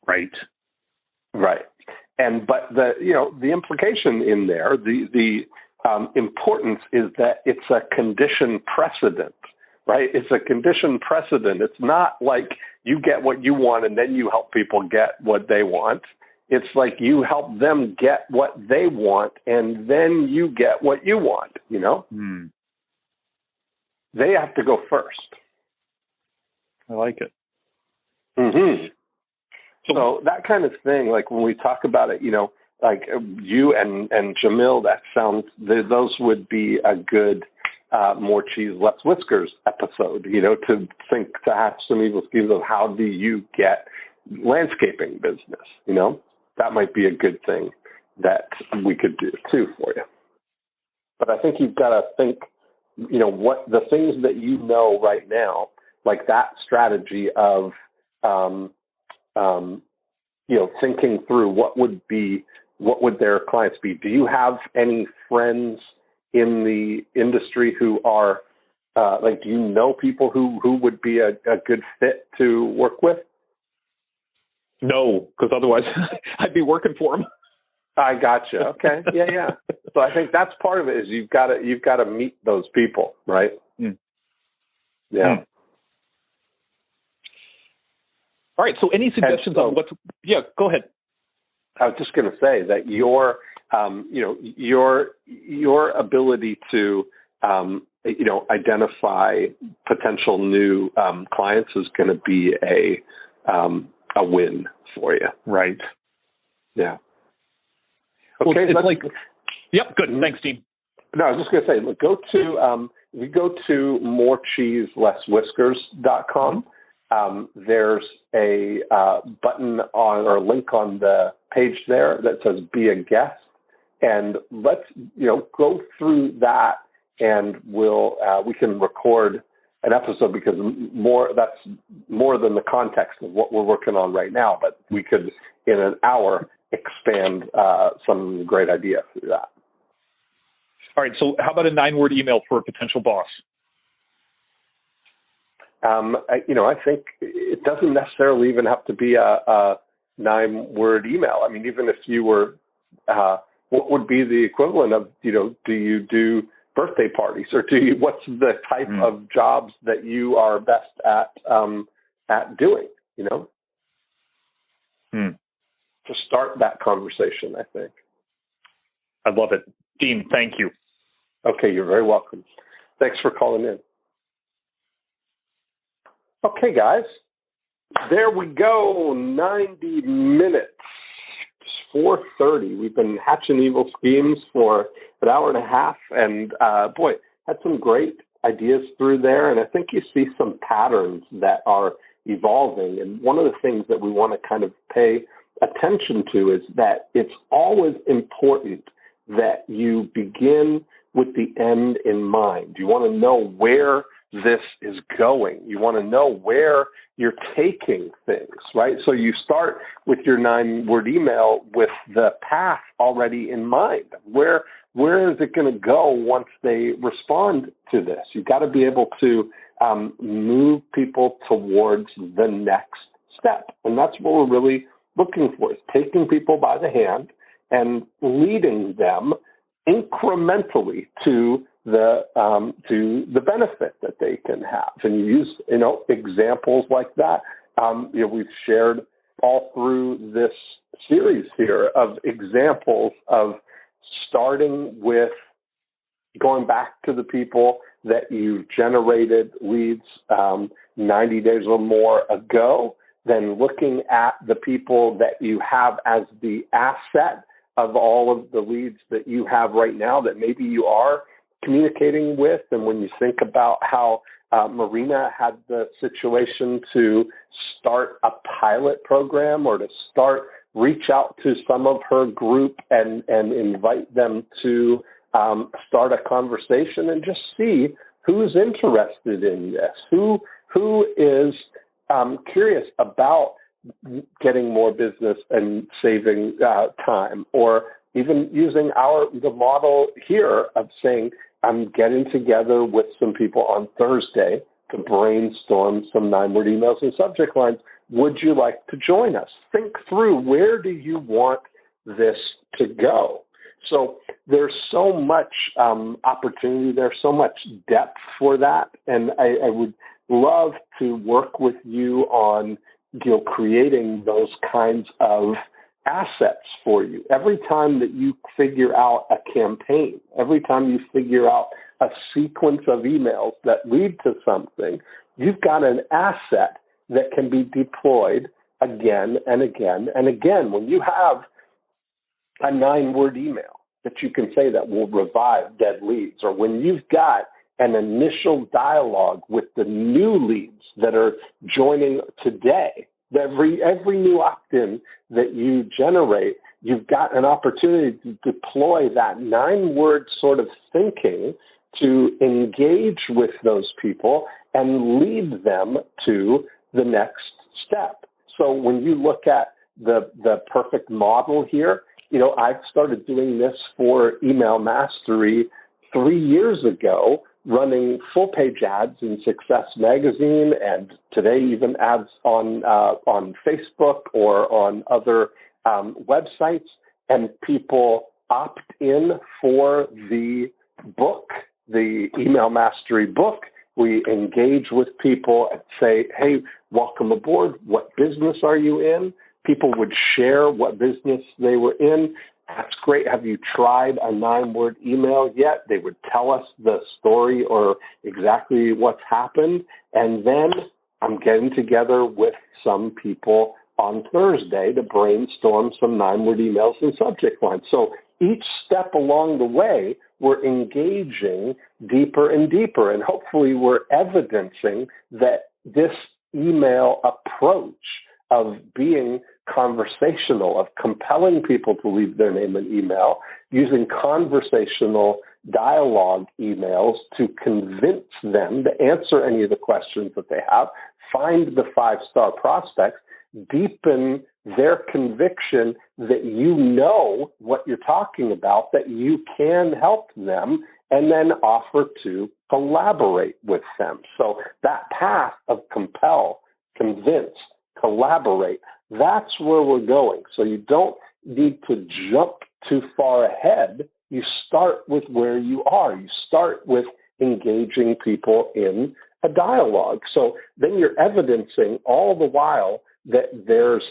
S7: Right.
S2: Right. But the implication in there, the importance is that it's a condition precedent, right? It's a condition precedent. It's not like you get what you want and then you help people get what they want. It's like you help them get what they want and then you get what you want, They have to go first.
S7: I like it.
S2: Mm-hmm. So that kind of thing, like when we talk about it, like you and Jamil, those would be a good more cheese, less whiskers episode, to have some evil schemes of how do you get landscaping business, that might be a good thing that we could do too for you. But I think you've got to think, what the things that right now, like that strategy of, thinking through what would their clients be? Do you have any friends in the industry who are, do you know people who would be a good fit to work with?
S7: No, because otherwise I'd be working for them.
S2: I gotcha. Okay. Yeah. So I think that's part of it is you've got to meet those people, right?
S7: Mm.
S2: Yeah.
S7: Mm. All right. So any suggestions on what? Yeah, go ahead.
S2: I was just going to say that your ability to, identify potential new clients is going to be a win for you.
S7: Right.
S2: Yeah.
S7: Okay. Well, it's yep. Good. Thanks, Dean.
S2: No, I was just going to say, look, we go to morecheeselesswhiskers.com. There's a button or a link on the page there that says be a guest, and let's go through that, and we can record an episode because that's more than the context of what we're working on right now, but we could in an hour expand some great ideas through that.
S7: All right. So how about a 9-word email for a potential boss?
S2: I think it doesn't necessarily even have to be a 9-word email. I mean, even if you were, what would be the equivalent of, do you do birthday parties, or what's the type of jobs that you are best at doing, to start that conversation, I think.
S7: I love it. Dean, thank you.
S2: Okay, you're very welcome. Thanks for calling in. Okay, guys, there we go. 90 minutes. It's 4:30. We've been hatching evil schemes for an hour and a half, and boy, had some great ideas through there. And I think you see some patterns that are evolving. And one of the things that we want to kind of pay attention to is that it's always important that you begin with the end in mind. You want to know where this is going. You want to know where you're taking things, right? So you start with your 9-word email with the path already in mind. Where is it going to go once they respond to this? You've got to be able to move people towards the next step. And that's what we're really looking for, is taking people by the hand and leading them incrementally to the benefit that they can have. And you use, examples like that. We've shared all through this series here of examples of starting with going back to the people that you generated leads 90 days or more ago, then looking at the people that you have as the asset of all of the leads that you have right now that maybe you are communicating with. And when you think about how Marina had the situation to start a pilot program or to reach out to some of her group and invite them to start a conversation and just see who's interested in this, who who is curious about getting more business and saving time, or even using the model here of saying, I'm getting together with some people on Thursday to brainstorm some 9-word emails and subject lines. Would you like to join us? Think through, where do you want this to go? So there's so much opportunity, there's so much depth for that. And I would love to work with you on creating those kinds of assets for you. Every time that you figure out a campaign, every time you figure out a sequence of emails that lead to something, you've got an asset that can be deployed again and again and again. When you have a 9-word email that you can say that will revive dead leads, or when you've got an initial dialogue with the new leads that are joining today, every new opt-in that you generate, you've got an opportunity to deploy that 9-word sort of thinking to engage with those people and lead them to the next step. So when you look at the perfect model here, I've started doing this for Email Mastery 3 years ago, running full-page ads in Success Magazine, and today even ads on Facebook or on other websites, and people opt in for the book, the Email Mastery book. We engage with people and say, hey, welcome aboard. What business are you in? People would share what business they were in. That's great. Have you tried a 9-word email yet? They would tell us the story or exactly what's happened. And then I'm getting together with some people on Thursday to brainstorm some 9-word emails and subject lines. So each step along the way, we're engaging deeper and deeper. And hopefully we're evidencing that this email approach of being conversational, of compelling people to leave their name and email, using conversational dialogue emails to convince them to answer any of the questions that they have, find the 5-star prospects, deepen their conviction that you know what you're talking about, that you can help them, and then offer to collaborate with them. So that path of compel, convince, collaborate, that's where we're going. So you don't need to jump too far ahead. You start with where you are. You start with engaging people in a dialogue. So then you're evidencing all the while that there's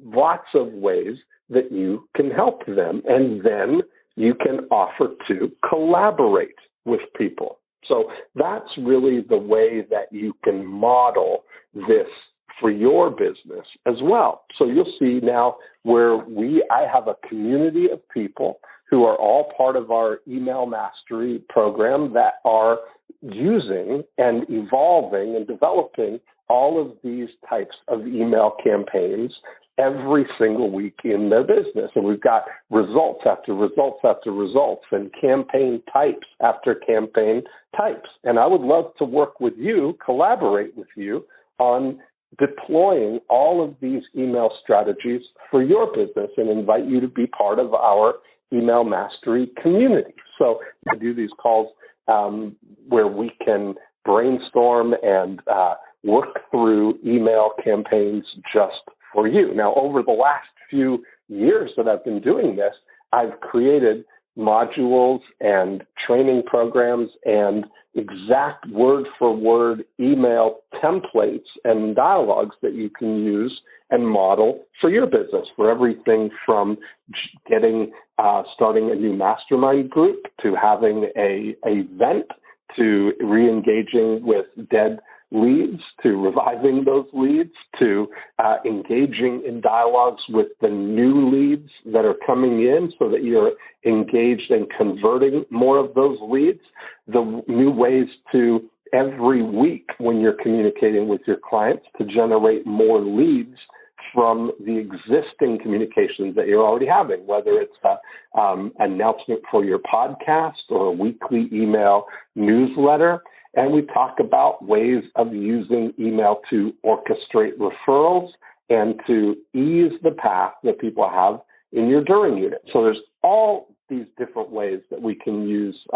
S2: lots of ways that you can help them. And then you can offer to collaborate with people. So that's really the way that you can model this for your business as well. So you'll see now where I have a community of people who are all part of our Email Mastery program that are using and evolving and developing all of these types of email campaigns every single week in their business. And we've got results after results after results, and campaign types after campaign types. And I would love to work with you, collaborate with you on deploying all of these email strategies for your business, and invite you to be part of our Email Mastery community. So I do these calls where we can brainstorm and work through email campaigns just for you. Now, over the last few years that I've been doing this, I've created modules and training programs and exact word-for-word email templates and dialogues that you can use and model for your business, for everything from starting a new mastermind group, to having a event, to re-engaging with dead leads, to reviving those leads, to engaging in dialogues with the new leads that are coming in so that you're engaged in converting more of those leads, the new ways to every week when you're communicating with your clients to generate more leads from the existing communications that you're already having, whether it's an announcement for your podcast or a weekly email newsletter. And we talk about ways of using email to orchestrate referrals and to ease the path that people have in your During unit. So there's all these different ways that we can use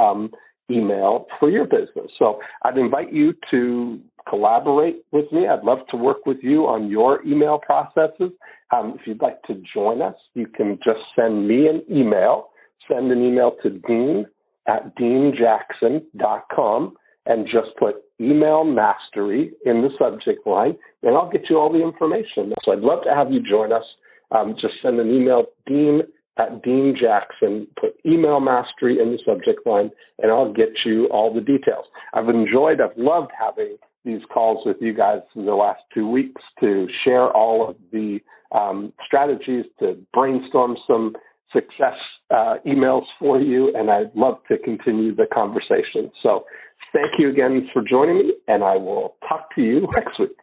S2: email for your business. So I'd invite you to collaborate with me. I'd love to work with you on your email processes. If you'd like to join us, you can just send me an email. Send an email to dean@deanjackson.com and just put email mastery in the subject line, and I'll get you all the information. So I'd love to have you join us. Just send an email, dean@deanjackson, put email mastery in the subject line, and I'll get you all the details. I've loved having these calls with you guys in the last 2 weeks to share all of the strategies, to brainstorm some success emails for you, and I'd love to continue the conversation. So thank you again for joining me, and I will talk to you next week.